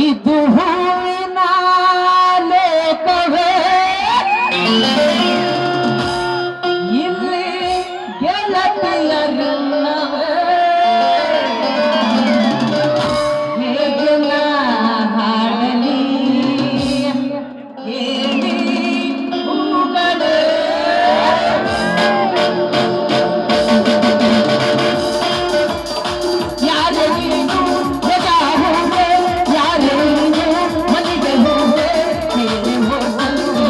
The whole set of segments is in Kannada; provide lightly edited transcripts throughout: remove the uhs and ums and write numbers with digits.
ಇದು ಹೂವಿನ ಲೋಕವೇ ಇಲ್ಲಿ ಗೆಳತಿಯರಿಲ್ಲವೇ ಹೇಗೆ ನಾ ಹಾಡಲಿ ಹೇಳಿ ಹೂಗಳೇ ಯಾರೇ ನೀನು ರಜಾ ಹೂವೆ ಯಾರೇ ನೀನು ಮಲ್ಲಿಗೆ ಹೂವೆ ಹೇಳಿ ಹೋಗಲ್ವೇ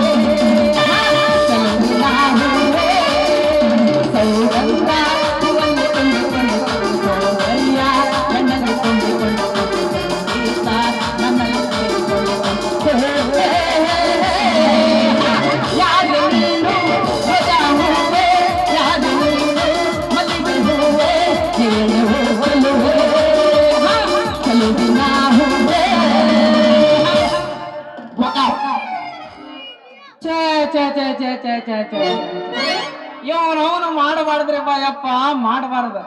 ಚಂದಿನ ಹೂವೆ ಸೌಗಂಧ ಹೂವನ್ನು ಕೊಂಡುಕೊಂಡು ಸೌಂದರ್ಯ ನನ್ನಲ್ಲಿ ಕೊಂಡುಕೊಂಡು ಸಂಗೀತ ನನ್ನಲ್ಲಿ ಕೊಂಡುಕೊಂಡು ಯಾರೇ ನೀನು ರಜಾ ಹೂವೆ ಯಾರೇ ನೀನು ಮಲ್ಲಿಗೆ ಹೂವೆ ಹೇಳಿ ಹೋಗಲ್ವೇ ಚಲುವಿನ ಹೂವೆ ಇವನವನು ಮಾಡಬಾರ್ದ್ರಿಪ್ಪ ಯಪ್ಪ ಮಾಡಬಾರ್ದು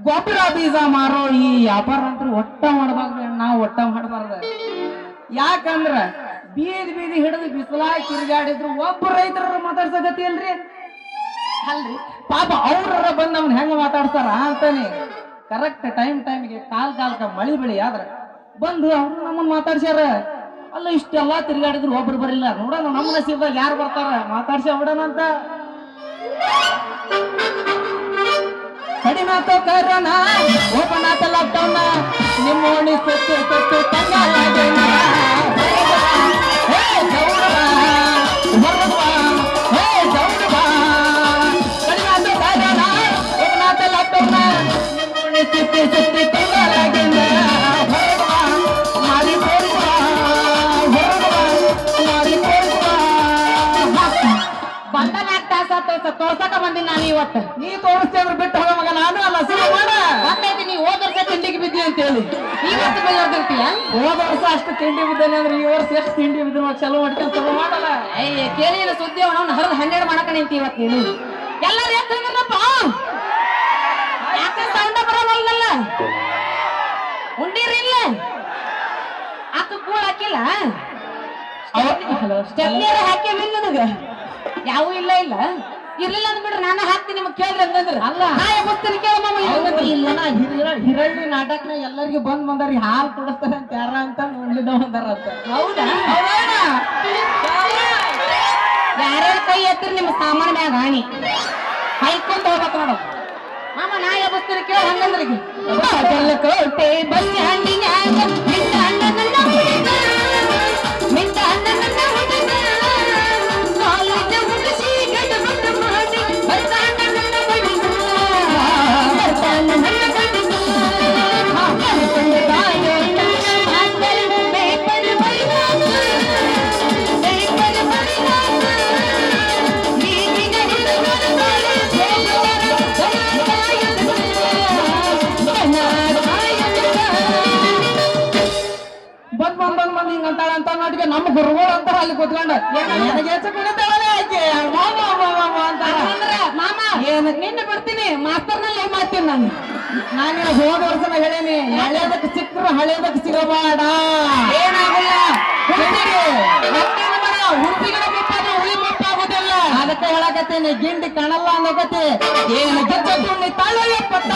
ಗೊಬ್ಬರ ಬೀಜ ಮಾರೋ ಈ ವ್ಯಾಪಾರ ಅಂತೂ ಒಟ್ಟ ಮಾಡಬಾರ್ದು ನಾವು ಒಟ್ಟ ಮಾಡಬಾರ್ದು ಯಾಕಂದ್ರ ಬೀದಿ ಬೀದಿ ಹಿಡಿದು ಬಿಸಿಲಾಗಿ ತಿರುಗಾಡಿದ್ರು ಒಬ್ಬ ರೈತರ ಮಾತಾಡ್ಸಕತ್ತಿ ಅಲ್ರಿ ಅಲ್ರಿ ಪಾಪ ಅವ್ರ ಬಂದ್ ಅವ್ನ ಹೆಂಗ ಮಾತಾಡ್ತಾರ ಅಂತಾನೆ ಕರೆಕ್ಟ್ ಟೈಮ್ಗೆ ಕಾಲ್ಕ ಮಳಿ ಬೆಳಿ ಆದ್ರ ಬಂದು ಅವ್ರು ನಮ್ಮನ್ನ ಮಾತಾಡ್ಸ್ಯಾರ ಅಲ್ಲ ಇಷ್ಟೆಲ್ಲಾ ತಿರುಗಾಡಿದ್ರು ಒಬ್ರು ಬರಿಲ್ಲ ನೋಡೋಣ ನಮ್ಮ ನಸೀಬ್ದಾಗ ಯಾರು ಬರ್ತಾರ ಮಾತಾಡ್ಸ ಬಿಡೋಣಂತ ಕಡಿಮೆ ಆತೋ ಕರೋನ ಓಪನ್ ಆತ ಲಾಕ್ಡೌನ್ ನಿಮ್ಮ ಓಣಿ ಸತ್ತು ಸತ್ತು ತಂಗಾಲಾಗೇನ ಹೇ ಗೌರವ ಹೊರಡುವ ಹೇ ಗೌರವ ಕಡಿಮೆ ಆತೋ ಕರೋನ ಓಪನ್ ಆತ ಲಾಕ್ಡೌನ್ ನಿಮ್ಮ ಓಣಿ ಸತ್ತು ಸತ್ತು ತಂಗಾಲಾಗೇನ ಹೊರಡುವ ಮಾರಿ ತೋರಿಸುವ ಹೊರಡುವ ಮಾರಿ ತೋರಿಸುವ ಬಂದ 4 ತಾಸ ತೋರ್ಸಕ ಬಂದಿನಿ ನಾನು ಇವತ್ತು ನೀ ತೋರಿಸ್ತಿ ಅಂದ್ರೆ ಬಿಟ್ಟು ಹೋಗ ಮಗ ನಾನು ಅಲ್ಲ ಸುಮ್ಮನೆ ಮಾಡ ಗೊತ್ತೈತಿ ನೀ ಹೋದ ವರ್ಷ ತಿಂಡಿಗೆ ಬಿದ್ದಿ ಅಂತ ಹೇಳಿ ಈ ವರ್ಷ ಬೆಳೆದಿರ್ತೀಯ ಹೋದ ವರ್ಷ ಅಷ್ಟು ತಿಂಡಿ ಬಿದ್ದೇನೆ ಅಂದ್ರೆ ಈ ವರ್ಷ ಎಷ್ಟು ತಿಂಡಿ ಬಿದ್ದು ಚಲೋ ಮಾಡ್ಕೊಂಡು ಚಲೋ ಮಾಡಲ್ಲ ಅಯ್ಯ ಕೇಳಿಲ್ಲ ಸುದ್ದಿ ಅವನು ಹರಿದು 12 ಮಾಡಕ ನಿಂತಿ ಇವತ್ತು ನೀನು ಎಲ್ಲರೂ ಎತ್ತಂದ್ರಪ್ಪ ಯಾಕೆ ಸೌಂಡ ಬರೋಲ್ಲ ಉಂಡಿರಿಲ್ಲ ಆತು ಕೂಳ ಹಾಕಿಲ್ಲ ಸ್ಟೆಪ್ನಿಯರ್ ಹಾಕ್ಯವಿಲ್ಲ ನನಗೆ ಯಾವೂ ಇಲ್ಲ ಇರ್ಲಿಲ್ಲ ಅಂದ್ಬಿಡ್ರಿ ನಾನು ಹಾಕ್ತೀನಿ ನಿಮಗೆ ಕೇಳ್ರಿ ಅಂತಂದ್ರೆ ಅಲ್ಲ ನಾ ಎಬ್ಬಿಸ್ತೀನಿ ಕೇಳ ಹಿರಳ್ಳಿ ನಾಟಕನ ಎಲ್ಲರಿಗೂ ಬಂದಾರಿ ಹಾಲು ಕುಡಿಸ್ತಾರೆ ಅಂತ ಯಾರ ಅಂತ ನೋಡ್ಲಿದ್ದ ಬಂದಾರ ಅಂತ ಹೌದಾ ಯಾರ್ಯಾರ ಕೈ ಎತ್ತಿರಿ ನಿಮ್ಮ ಸಾಮಾನ್ಯ ಮ್ಯಾಗ ಹಾನಿ ಹೈಕೊಂತ ಹೋಗ್ಬೇಕು ನೋಡು ಮಾಮ ನಾ ಎಬ್ಬಿಸ್ತೀನಿ ಕೇಳ ಹಂಗಂದ್ರಿಗೆ ಕೋಟೆ ಬನ್ನಿ ಹಣ್ಣಿನ್ಯಾಗ ಮಿಂಡ ಅಣ್ಣನ ಹುಡುಗ ಮಿಂಡ ಅಣ್ಣನ ಹುಡುಗ ಕಾಲೇಜ ಹುಡುಸಿ ಗಂಡ ಮಟ್ಟ ಮಾಡಿ ಬರ್ತಾನ ನನ್ನ ಬಡಿಗ ಬರ್ತಾನ ನನ್ನ ಬಡಿಗ ಕರ್ಕೊಂಡು ಬಾಯೋ ಮಾತಲ್ ಪೇಪರ್ ಬರಿದಾಕ ನೀವಿನ ಹುಡುಗರ ಕಾಲೇಜ್ ಬಂದ್ ಹಿಂಗಂತಾಳ ಅಂತ ನೋಟಿಗೆ ನಮ್ಮ ಗುರುಗಳು ಅಂತಾರ ಅಲ್ಲಿ ಕೂತ್ಕೊಂಡು ಮಾಮ ಏನ ನಿನ್ನ ಬಿಡ್ತೀನಿ ಮಾಸ್ತರ್ನಲ್ಲಿ ಮಾಡ್ತೀನಿ ನಾನಿನ ಹೋದ ವರ್ಷನ ಹೇಳೇನಿ ಹಳೇದಕ್ಕೆ ಸಿಕ್ಕರು ಹಳೇದಕ್ಕೆ ಸಿಗಬೇಡ ಏನಾಗಲ್ಲ ಹುಡುಗಿಗಳ ಮುಪ್ಪಾದ ಹುಳಿ ಮುಪ್ಪಾಗುದಿಲ್ಲ ಅದಕ್ಕೆ ಹೇಳಕತ್ತೇನೆ ಗಿಂಡಿ ಕಾಣಲ್ಲ ಅನ್ನೋಕತಿ ಏನು ಗೆದ್ದು ತಾಳ ಪತ್ತ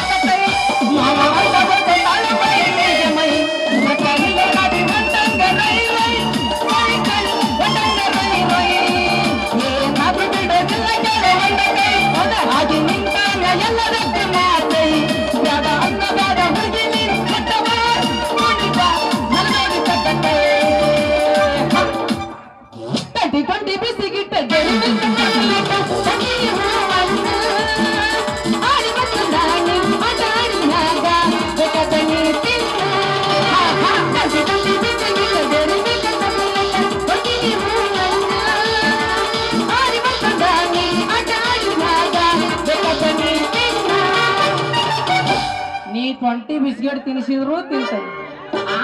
20 ಬಿಸ್ಕೆಟ್ ತಿನ್ಸಿದ್ರು ತಿಂತಾನೆ.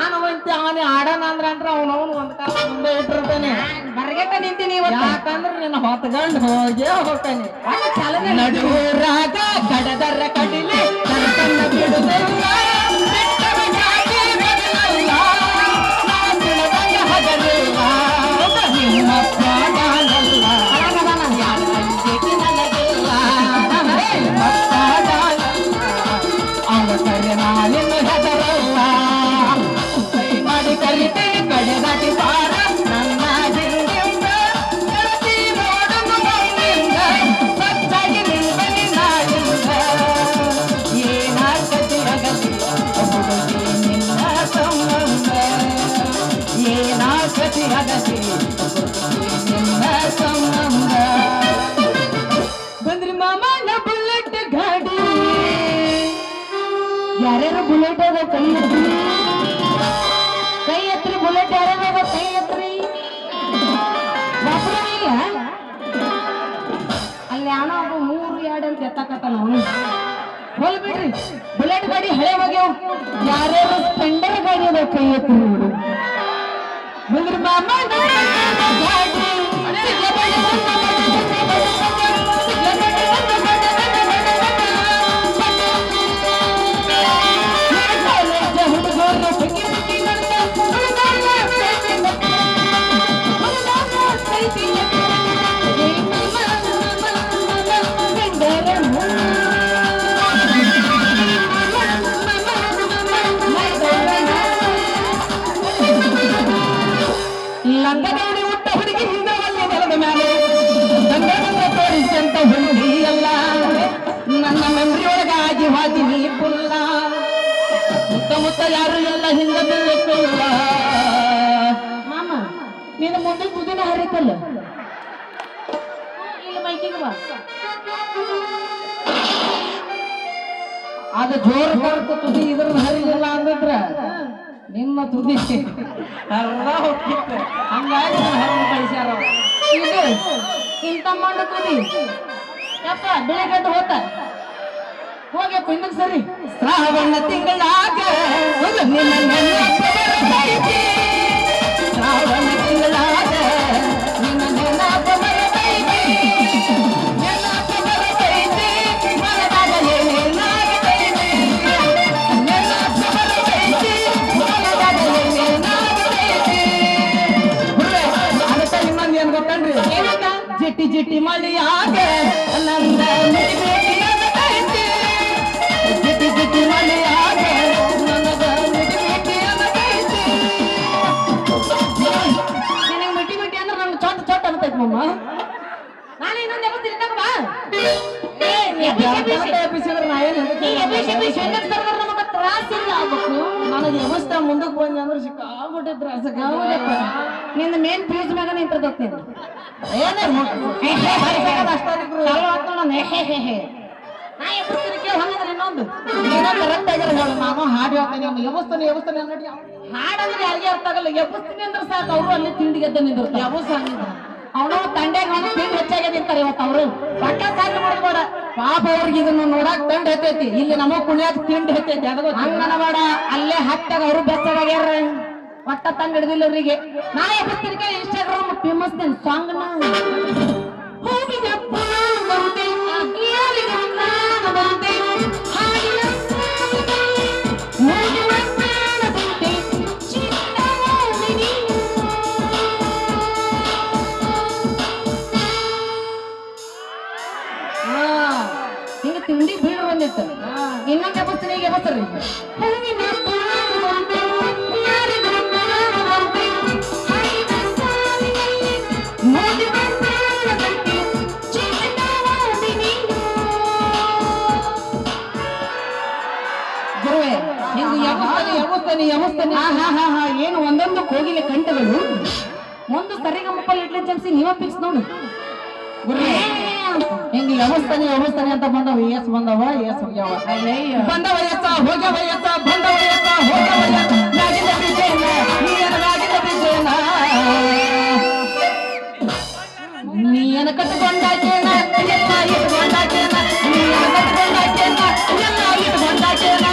ಆನವಂತೆ ಅವನೇ ಆಡೋಣ ಅಂದ್ರ ಅವನವನು ಒಂದ್ ಕಾಲ ಮುಂದೆ ಇಟ್ಟಿರ್ತಾನೆ. ಬರ್ಗೆಟ್ಟ ನಿಂತೀನಿ ಯಾಕಂದ್ರೆ ನಿನ್ನ ಹೊತ್ಕೊಂಡು ಹೋಗೇ ಹೋಗ್ತಾನೆ. ನಡುವರಾಗ ಕಡದರ ಕಡಿಲೆ ಕರ್ತನ್ನ ಬಿಡುವುದಿಲ್ಲ. ಬಂದ್ರಿ ಮಾಮನ ಬುಲೆಟ್ ಗಾಡಿ. ಯಾರ್ಯಾರು ಬುಲೆಟ್ ಅದ ಕೈ ಎತ್ರಿ ಬುಲೆಟ್ ಯಾರ್ಯಾರ ಕೈ ಎತ್ರಿ. ಇಲ್ಲ ಅಲ್ಲಿ ಯಾವನೋ ಒಬ್ಬ 3 ಅಂತ ಎತ್ತಕತ್ತಾನ ಅವನು. ಹೋಲ್ ಬಿಡ್ರಿ, ಬುಲೆಟ್ ಗಾಡಿ ಹಳೆ ಹೋಗ್ಯಾವ. ಯಾರ್ಯಾರು ಸ್ಪೆಂಡರ್ ಗಾಡಿ ಅದ ಕೈ ಎತ್ರಿ. ಬಂದ್ರಿ ಮಾಮನ ಗಾಡಿ. ಲಂಗದವಡಿ ಹುಟ್ಟ ಹುಡುಗಿ ಹಿಂದವಲ್ಲಿ ನೆಲದ ಮೇಲೆ ಗಂಗನನ್ನ ತೋರಿಸಂತ ಹುಡುಗಿ ಅಲ್ಲ. ನನ್ನ ಮೆಮ್ರಿ ಒಳಗಾಗಿ ಹಾದಿನಿ ಪುಲ್ಲ. ಸುತ್ತಮುತ್ತ ಯಾರು ಎಲ್ಲ ಹಿಂದ ಬೀಳಕ್ಕಲ್ಲ. ಮಾಮ ನೀನು ಮುಂದೆ ಕುದಿನ ಹರಿತಲ್ಲ. ಇಲ್ಲಿ ಮೈಕಿಗೆ ಬಾ. ಅದು ಜೋರು ಬರುತ್ತೆ ತುದಿ. ಇದ್ರ ಹರಿಲಿಲ್ಲ ಅಂದಿದ್ರ ನಿಮ್ಮ ತುದಿ ಅರ್ಧ ಹೋಗ್ತಿತ್ತು. ಹಂಗಾಗಿ ಹರಿದು ಕಳಿಸ್ಯಾರ. ಇದು ಇಂತ ಮಾಡ ತುದಿ ಯಪ್ಪ ಬೆಳಿಗ್ಗೆ ಹೋತ ಹೋಗ್ಯಪ್ಪ ಇನ್ನೊಂದು ಸರಿ. ಶ್ರಾವಣ ತಿಂಗಳಾಗ ನಿನ್ನ ನೆನಪು ಬರತೈತಿ. ಶ್ರಾವಣ ತಿಂಗಳಾಗ ನಿನ್ನ ನೆನಪು ಬರತೈತಿ. ನೆನಪು ಬರತೈತಿ ಮನದಾಗ ಏನೇನಾಗತೈತಿ. ನೆನಪು ಬರತೈತಿ ಮನದಾಗ ಏನೇನಾಗತೈತಿ. ಅದಕ್ಕೆ ಇನ್ನೊಂದು ಏನ್ ಗೊತ್ತನ್ರಿ, ಜಿಟ್ಟಿ ಜಿಟ್ಟಿ ಮಳಿಯಾಗ ನಂದ ಮಿಡಿಬೇಟಿ ಅನ್ನತೈತಿ. ಜಿಟ್ಟಿ ಜಿಟ್ಟಿ ಮಳಿಯಾಗ ನನಗ ಮಿಡಿಬೇಟಿ ಅನ್ನತೈತಿ. ನಿನಗೆ ಮಿಟಿ ಮಿಟಿ ಅಂದ್ರೆ ನಂಗೆ ಚೊಟ್ಟ ಚೊಟ್ಟ ಅನ್ನತೈತಿ ಮಮ್ಮ. ನಾನು ಇನ್ನೊಂದು ಎಬ್ಬ ತಿರ್ಗಾಕ ಬಾ. ನನಗೆ ಎಬಸ್ತಾ ಮುಂದಕ್ಕೆ ಬಂದ ಅಂದ್ರೆ ಸಿಕ್ಕಾಬಿಟ್ಟೆ ತ್ರಾಸ. ನಿಂದ ಮೇನ್ ಫ್ಯೂಸ್ ಮ್ಯಾಗ ನಿಂತದೋಗ್ತೀನಿ. ನಾನು ಹಾಡು ಹೇಳ್ತೇನೆ ಎಬಸ್ತಾನೆ ಎಬಸ್ತಾನೆ ನೋಡಿ. ಹಾಡಂದ್ರೆ ಯಾರಿಗೆ ಅರ್ಥ ಆಗಲ್ಲ. ಎಬಸ್ತೀನಿ ಅಂದ್ರೆ ಸಾಕು, ಅವರು ಅಲ್ಲಿ ತಿಂಡಿಗೆದ್ದ ನಿಂದಿರ್ತಾರೆ. ಎಬಸ್ ಅವನು ತಂಡ್ಯಾಗ ಅವನು ತಿಂಡಿ ಹೆಚ್ಚಾಗಿ ನಿಂತಾರೆ. ಇವತ್ತು ಅವರು ಪಟ್ಟ ಸಾಕು ಮಾಡ್ಬೇಡ. ಪಾಪ ಅವ್ರಿಗೆ ಇದನ್ನು ನೋಡಕ್ ತಂಡ ಹತ್ತೈತಿ. ಇಲ್ಲಿ ನಮ್ಮ ಕುಣಿಯಾಕ ತಿಂಡಿ ಹತ್ತೈತಿ. ಅದ ಹಂಗನಬೇಡ. ಅಲ್ಲೇ ಹತ್ತಾಗ ಅವರು ಬೆಚ್ಚಗಾಗ್ಯಾರ. ಒಟ್ಟ ತಂಡ ಹಿಡಿದಿಲ್ಲ ಅವರಿಗೆ. ನಾ ಎಬಸ್ತಿರ್ಕೆ ಇನ್ಸ್ಟಾಗ್ರಾಮ್ ಫೇಮಸ್ ಸಾಂಗ್ ಹಿಂಗ ತಿಂಡಿ ಬೀಳು ಬಂದಿತ್ತು. ಇನ್ನೊಂದು ಎಬಸ್ತೀನಿ ಈಗ ಎಬಸ್ರಿ. ಏನು ಒಂದೊಂದು ಕೋಗಿಲೆ ಕಂಠಗಳು ಒಂದು ಸರಿಗಮಪ್ಪಲ್ಲಿ ಇಡ್ಲಿ ಜನ್ಸಿ ನೀವ ಫಿಕ್ಸ್ ನೋಡು. ಹಿಂಗ ವ್ಯವಸ್ಥಾನೆ ಅಂತ ಬಂದವ. ಎಸ್ ಬಂದವ ಎಸ್ ಹೋಗ್ಯಾವ. ಬಂದವ ಎಸ ಹೋಗ್ಯಾವ ಎಸ ಬಂದವ ಎಸ ಹೋಗ್ಯಾವ ನಾಗಿದ ಬಿಜೇನ ನೀನಾಗಿದ ಬಿಜೇನ ನೀನ ಕಟ್ಕೊಂಡಾಕೇನ ಎಲ್ಲ ಇಟ್ಕೊಂಡಾಕೇನ ನೀನ ಕಟ್ಕೊಂಡಾಕೇನ ಎಲ್ಲ ಇಟ್ಕೊಂಡಾಕೇನ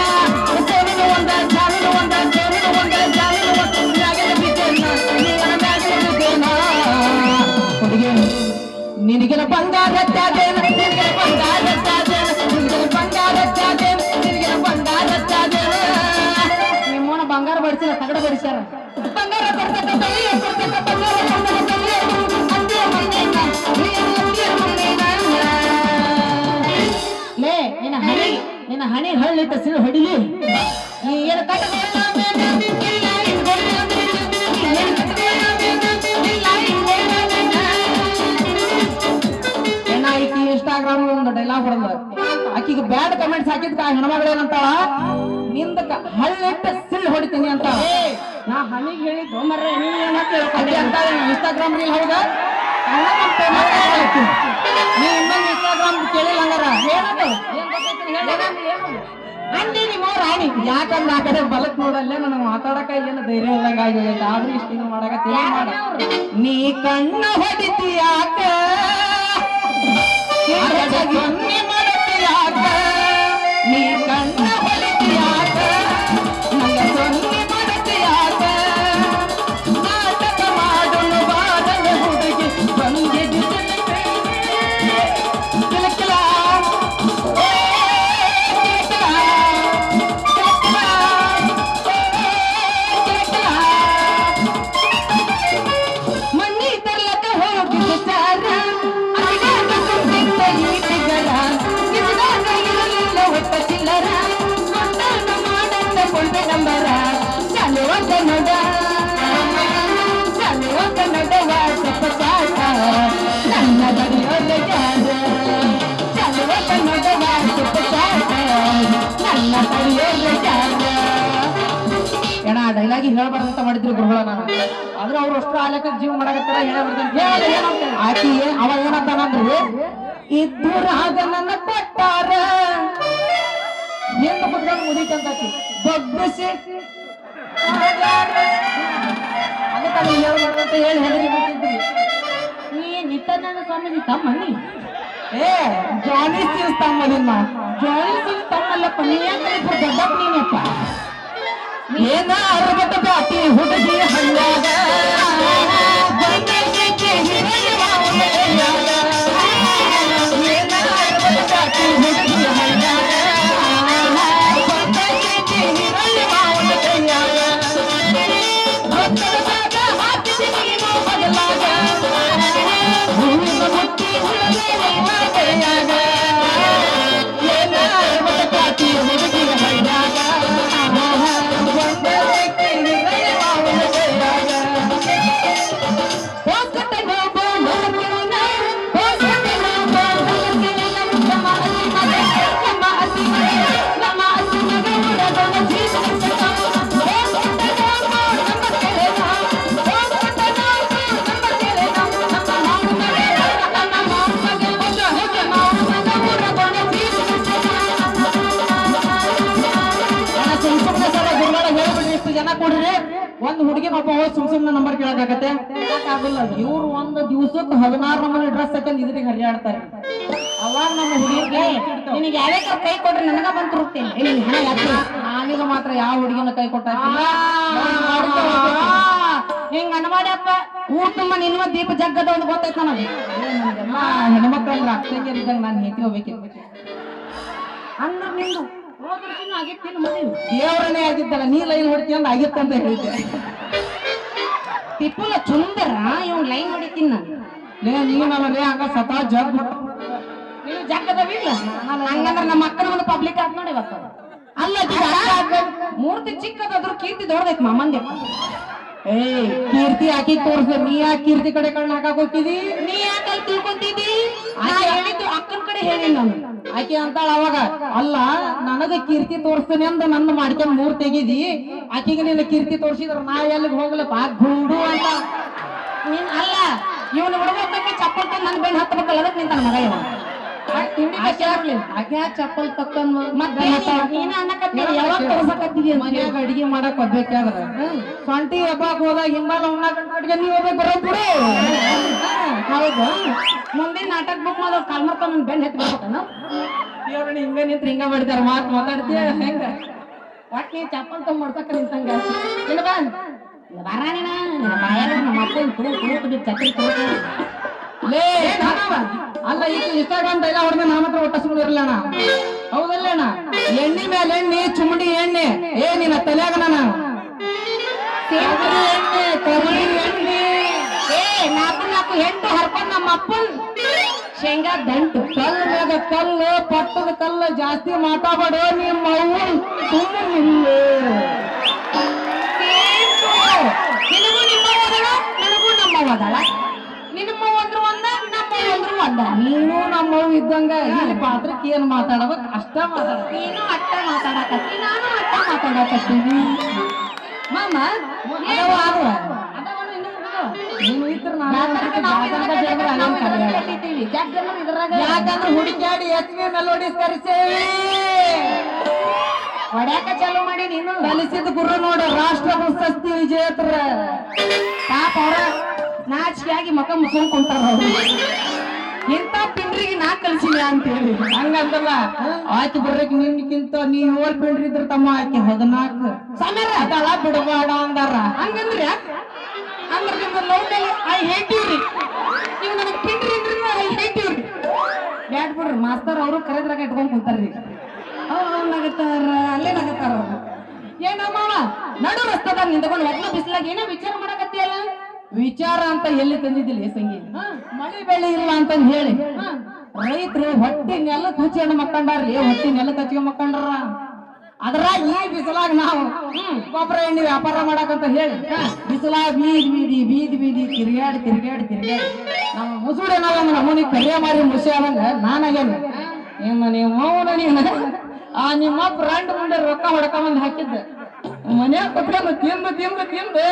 ನಿನಗೆಲ್ಲ ಬಂಗಾರ ಚಾದೇನ ನಿನಗೆಲ್ಲ ಬಂಗಾರ ಚಾದೇನ ನಿನಗೆಲ್ಲ ಬಂಗಾರ ಚಾದೇನ ನಿನಗೆಲ್ಲ ಬಂಗಾರ ಚಾದೇನ ನಿಮ್ಮೋನ ಬಂಗಾರ ಬಡಿಸಿಲ್ಲ ತಗಡ ಬಡಿಸ್ಯಾರ ಬಂಗಾರ ಕೊಡ್ತಕ್ಕ ತಲೆಯ ಕೊಡ್ತಕ್ಕ ಬಂಗಾರ ಕೊಡ್ತಕ್ಕ ತಲೆಯ ಅಂತ್ಯ ಮಣ್ಣೇನ ಅಂತ್ಯ ಮಣ್ಣೇನ ಲೇ ನಿನ್ನ ಹಣೆ ಹಳ್ಳಿಟ್ಟ ಸಿಳು ಹೊಡಿಲಿ ಈ ಏನು ಕಟ್ಟಬೇಡ ಇನ್ಸ್ಟಾಗ್ರಾಮ್ ಒಂದು ಡೈಲಾಗ್ ಹೊಡೆದ ಆಕಿಗೆ ಬ್ಯಾಡ್ ಕಮೆಂಟ್ಸ್ ಹಾಕಿದ್ಕ ಹೆಣ್ಮಗಳೇನಂತಾಳ ನಿಂದ ಹಳ್ಳಿಟ್ಟ ಸಿಲ್ ಹೊಡಿತೀನಿ ಅಂತ ನಾ ಹಣಿಗೆ ಹೇಳಿದ್ದು ಮರ್ರೆ ನೀ ಏನಾಗ್ತಿ ಅಂತ ಇನ್ಸ್ಟಾಗ್ರಾಮ್ ರೀಲ್ ಹೌದ ನೀ ಇನ್ನೊಂದು ಇನ್ಸ್ಟಾಗ್ರಾಮ್ ಕೇಳಿಲ್ಲ ಹಂಗಾರ ಏನದು ಅಂದೀನಿ ಮೋ ರಾಣಿ ಯಾಕಂದ್ರೆ ಆ ಕಡೆ ಬಲಕ್ ನೋಡಲ್ಲೇ ನನಗೆ ಮಾತಾಡಕ ಏನು ಧೈರ್ಯ ಇಲ್ಲಂಗ ಆಗೋಗೈತೆ ಆದ್ರೂ ಇಷ್ಟ ಇದು ಮಾಡಕತ್ತೀನಿ ನೀ ಕಣ್ಣ ಹೊಡಿತೀಯಾಕ ಸೊನ್ನೆ ಮಾಡತೀಯಾಕ ನೀ ಕಣ್ಣ ಹೊಡಿತೀಯಾಕ ನಂಗ ಸೊನ್ನೆ ಮಾಡತೀಯಾಕ ನಾಟಕ ಮಾಡಲು ಬಾರದ ಹುಡುಗಿ ಬಂದಿದ್ದು ಕಿಲಕಿಲ ಮಣ್ಣಿ ತರ್ಲಕ ಹೋಗಿದ್ದು ಚಾರ ನನ್ನ ಬಡಿಯೋದ ನನ್ನ ಬಡಿಯೋದ ಏನ ಡೈಲಾಗಿ ಹೇಳ್ಬಾರ್ದಂತ ಮಾಡಿದ್ರು ಗುರುಗಳ ನಾನು ಆದ್ರೆ ಅವ್ರು ಅಷ್ಟು ಆಲಕ ಜೀವ ಮಾಡಕತ್ತಾರ ಹೇಳ ಆಕಿ ಅವ ಏನಂತಾನಂದ್ರೆ ಇದ್ದುರಾಗ ನನ್ನ ಕೊಟ್ಟಾರ ಹೆಣ್ಣು ಕುತ್ಕೊಂಡು ಮುದಿಕಂತತಿ ಬಗ್ಗಿಸಿ ಅದಕ್ಕೆ ಹೇಳ್ಬಾರ್ದಂತ ಹೇಳಿ ಹೆದರಿ ಬಿಟ್ಟಿದ್ರಿ ನೀ ನಿತ್ಯಾನಂದ ಸ್ವಾಮೀಜಿ ತಮ್ಮನಿ ಏ ಜಾನಿ ಸಿಂಗ್ ತಮ್ಮನಿನ್ನ ಜಾನಿ ಸಿಂಗ್ ತಮ್ಮಲ್ಲಪ್ಪ ನೀ ಯಾಕೆ ದೊಡ್ಡಪ್ಪ ನೀನಪ್ಪ ಏನ ಅರಬತ್ತ ಬ್ಯಾಟಿ ಹುಡುಗಿ ಹಳ್ಳಾಗ ಏನ ಅರಬತ್ತ ಬ್ಯಾಟಿ ಹುಡುಗಿ ಹಳ್ಳಾಗ ಜನ ಕೊಡ್ರಿ ಒಂದ್ ಹುಡುಗಿನ ಒಬ್ಬ ಹೋಗಿ ಸುಮ್ನೆ ನಂಬರ್ ಕೇಳಕಾಗತ್ತೆ ಯಾಕಾಗಲ್ಲ ಇವ್ರು ಒಂದ್ ದಿವ್ಸಕ್ಕೆ 16 ನಮೂನಿ ಡ್ರೆಸ್ ಹಾಕೊಂಡ್ ಇದ್ರಿಗೆ ಹರಿಯಾಡ್ತಾರೆ ಅವಾಗ ನಮ್ಮ ಹುಡುಗಿಗೆ ನಿನಗೆ ಯಾವ್ಯಾವ ಕೈ ಕೊಟ್ರೆ ನನಗ ಬಂತು ಹೋಗ್ತೇನೆ ನಾನೀಗ ಮಾತ್ರ ಯಾವ ಹುಡುಗಿನ ಕೈ ಕೊಟ್ಟ ಹಿಂಗ ಅನ್ಮಾಡ್ಯಪ್ಪ ಊರ್ ತುಂಬ ನಿನ್ನ ದೀಪ ಜಗ್ಗದ ಒಂದು ಗೊತ್ತಾಯ್ತು ನನಗೆ ಹೆಣ್ಮಕ್ಳು ಅಂದ್ರೆ ಅಕ್ಕಂಗೆ ಇದ್ದಂಗ ನಾನು ಹೇತಿ ಹೋಗ್ಬೇಕಿರ್ಬೇಕು ಅಂದ್ರೆ ನಿಂದು ದೇವರನ್ನೇ ಆಗಿದ್ದಲ್ಲ ನೀ ಲೈನ್ ಹೊಡಿತೀಯ ಅಂತ ಆಗಿತ್ತಂತ ಹೇಳಿದ್ದೆ ಟಿಪ್ಪುಲ ಚುಂದರ ಇವ್ ಲೈನ್ ಹೊಡಿತೀನಿ ನಾನು ನೀನಲ್ಲೇ ಹಂಗ ಸತಾ ಜಗ್ ನೀವು ಜಗ್ಗದವಿಲ್ಲ ಹಂಗಂದ್ರೆ ನಮ್ಮ ಅಕ್ಕನ ಒಂದು ಪಬ್ಲಿಕ್ ಆದ್ ನೋಡಿ ಇವತ್ತು ಅಲ್ಲ ಮೂರ್ತಿ ಚಿಕ್ಕದಾದ್ರು ಕೀರ್ತಿ ದೊಡ್ಡದೈತ್ ಮಾಮಂದೆ ಏ ಕೀರ್ತಿ ಹಾಕಿ ತೋರ್ಸ ನೀ ಯಾಕೆ ಕೀರ್ತಿ ಕಡೆ ಕಣ್ಣು ಹಾಕಕ್ ಹೋಗ್ತಿದಿ ನೀ ಯಾಕೆ ಅಲ್ಲಿ ತಿಳ್ಕೊಂತಿದಿ ಹೇಳಿದ್ದು ಅಕ್ಕನ ಕಡೆ ಹೇಳಿ ನಾನು ಆಕೆ ಅಂತಾಳ ಅವಾಗ ಅಲ್ಲ ನನಗ ಕೀರ್ತಿ ತೋರಿಸ್ತೇನೆ ಅಂದ ನನ್ನ ಮಾಡ್ಕೊಂಡ್ ಮೂರ್ ತೆಗಿದಿ ಆಕೆಗೆ ನಿನ್ನ ಕೀರ್ತಿ ತೋರ್ಸಿದ್ರ ನಾ ಎಲ್ಲಿಗೆ ಹೋಗ್ಲಪ್ಪ ಗುಂಡು ಅಂತ ನೀನ್ ಅಲ್ಲ ಇವನು ಹುಡುಗಕ್ಕೆ ಚಪ್ಪಲ್ ತಂದು ನನ್ನ ಬೆನ್ ಹತ್ತಬೇಕಲ್ಲ ಅದಕ್ಕೆ ನಿಂತ ಮಗ ಇವ ಚಪ್ಪಲ್ ತಕ್ಕಂದ್ ಮನ್ಯಾಗ ಅಡಿಗೆ ಮಾಡಕ್ ಹೋಗ್ಬೇಕಾದ್ರ ಸೊಂಟಿ ಹಬ್ಬಕ್ ಹೋದಾಗ ಹಿಂಬಾಲ ಉಣ್ಣಾಕ ನೀವ್ ಹೋಗ್ಬೇಕು ಬರೋದ್ಬಿಡು ಹೌದು ಮುಂದಿನ ನಾಟಕ ಬುಕ್ ಮಾಡೋದು ಕಾಲ್ಮರ್ಕ ನನ್ ಬೆನ್ ಹೆತ್ ಬರ್ಬೇಕನ ದೇವ್ರಣ್ಣ ಹಿಂಗ ನಿಂತ್ರ ಹಿಂಗ ಮಾಡಿದಾರ ಮಾತಾಡ್ತೀಯ ಹೆಂಗ ಒಟ್ ನೀ ಚಪ್ಪಲ್ ತಗೊಂಡ್ ಮಾಡ್ತಕ್ಕ ನಿಂತಂಗ ಇಲ್ಲ ಬರಾಣಿನ ನಮ್ಮ ಅಪ್ಪನ್ ತೂ ತೂ ಚಕ್ರಿ ತೂ ಲೇ ಮಾವ ಅಲ್ಲ ಈಗ ಇನ್ಸ್ಟಾಗ್ರಾಮ್ ಡೈಲ ಹೊಡೆದ ನಾ ಮಾತ್ರ ಒಟ್ಟ ಸುಮ್ಮನೆ ಇರಲಣ್ಣ ಹೌದಲ್ಲಣ್ಣ ಎಣ್ಣೆ ಮೇಲೆ ಎಣ್ಣೆ ಚುಮಡಿ ಎಣ್ಣೆ ಏ ನಿನ್ನ ತಲೆಯಾಗ ನಾನು ಎಣ್ಣೆ ಕೊಬ್ಬರಿ ಎಣ್ಣೆ ಏ ನಾಲ್ಕು ನಾಲ್ಕು ಹೆಂಟು ಹರ್ಕೊಂಡ್ ನಮ್ಮ ಅಪ್ಪನ್ ಶೇಂಗಾ ದಂಟು ಕಲ್ಲು ಮ್ಯಾಗ ಕಲ್ಲು ಪಟ್ಟದ ಕಲ್ಲು ಜಾಸ್ತಿ ಮಾತಾಡೋ ನಿಮ್ಮ ಅವ್ವ ಸುಮ್ಮನೆ ನಿಲ್ಲು ನಿನಗೂ ನಿಮ್ಮ ಓದಳ ನನಗೂ ನಮ್ಮ ಓದಳ ನಿನ್ನಮ್ಮ ಒಂದ್ರು ಒಂದ ನಮ್ಮ ಒಂದ್ರು ಒಂದ ನೀನು ನಮ್ಮವ್ ಇದ್ದಂಗ ಇಲ್ಲಿ ಪಾತ್ರಕ್ಕೆ ಏನ್ ಮಾತಾಡಬೇಕು ಅಷ್ಟ ಮಾತಾಡ ನೀನು ಅಟ್ಟ ಮಾತಾಡಕತ್ತಿ ನಾನು ಅಟ್ಟ ಮಾತಾಡಕತ್ತೀನಿ ಮಾಮ ನೀನು ಇದ್ರ ಯಾಕಂದ್ರೆ ಹುಡುಕ್ಯಾಡಿ ಎಸ್ ವಿ ಮೆಲೋಡಿಸ್ ಕರೆಸೇವಿ ಹೊಡ್ಯಾಕ ಚಾಲು ಮಾಡಿ ನೀನು ಕಲಿಸಿದ ಗುರು ನೋಡ ರಾಷ್ಟ್ರ ಪ್ರಶಸ್ತಿ ವಿಜೇತರ ಪಾಪ ಅವ್ರ ನಾಚಿಕೆಯಾಗಿ ಮಕ ಮುಸ್ಕೊಂಡ್ ಕುಂತಾರ ಇಂಥ ಪಿಂಡ್ರಿಗೆ ನಾ ಕಲ್ಸಿಲ್ಲ ಅಂತೇಳಿ ಹಂಗಂತಲ್ಲ ಆಯ್ತು ಬರ್ರಕ್ಕೆ ನಿನ್ಕಿಂತ ನೀ 7 ಪಿಂಡ್ರಿ ಇದ್ರ ತಮ್ಮ ಆಕಿ 14 ಸಮೀರ ಅದಳ ಬಿಡಬೇಡ ಅಂದಾರ ಹಂಗಂದ್ರೆ ಅಂದ್ರೆ ನಿಮ್ಮ ಲವ್ ಐ ಹೇಟ್ ಯು ರೀ ನೀವು ನನಗೆ ಪಿಂಡ್ರಿ ಇದ್ರಿ ಐ ಹೇಟ್ ಯು ರೀ ಬ್ಯಾಡ್ ಬಿಡ್ರಿ ಮಾಸ್ತರ್ ಅವರು ಕರೆದ್ರಾಗ ಇಟ್ಕೊಂಡ್ ಕುಂತಾರ್ರಿ ಅವ್ರು ನಗತಾರ ಅಲ್ಲೇ ನಗತಾರ ಅವ್ರು ಏನಮ್ಮ ನಡು ರಸ್ತದಾಗ ನಿಂತ್ಕೊಂಡು ಒಟ್ನ ಬಿಸಿಲಾಗ ಏನೋ ವಿಚಾರ ಮಾಡಕತ್ತಿಯಲ್ಲ ವಿಚಾರ ಅಂತ ಎಲ್ಲಿ ತಂದಿದ್ದಿಲ್ಲ ಸಂಗಿ ಮಳೆ ಬೆಳೆ ಇಲ್ಲ ಅಂತಂದ್ ಹೇಳಿ ರೈತರು ಹೊಟ್ಟಿ ನೆಲ ತುಚ್ಚಿಯನ್ನು ಮಕ್ಕಂಡಾರ್ಲಿ ಹೊಟ್ಟಿ ನೆಲ ಕಚ್ಚಿಗೆ ಮಕ್ಕಂಡ್ರ ಅದ್ರಾಗ ಈ ಬಿಸಿಲಾಗ ನಾವು ಗೊಬ್ಬರ ಎಣ್ಣೆ ವ್ಯಾಪಾರ ಮಾಡಕಂತ ಹೇಳಿ ಬಿಸಿಲಾಗ ಬೀದಿ ತಿರ್ಗಾಡಿ ನಮ್ಮ ಮುಸುಡಿ ನಾವು ನಮ್ಮನಿ ಕರಿಯ ಮಾರಿ ಮುಸಿ ಆದಂಗ ನಾನಾಗೇನೆ ನೀವು ಮೌನ ನೀನು ಆ ನಿಮ್ಮ ಫ್ರೆಂಡ್ ಮುಂದೆ ರೊಕ್ಕ ಹೊಡ್ಕೊಂಬಂದ್ ಹಾಕಿದ್ದೆ ಮನ್ಯಾಗ ಕೊಟ್ಕೊಂಡು ತಿಂದು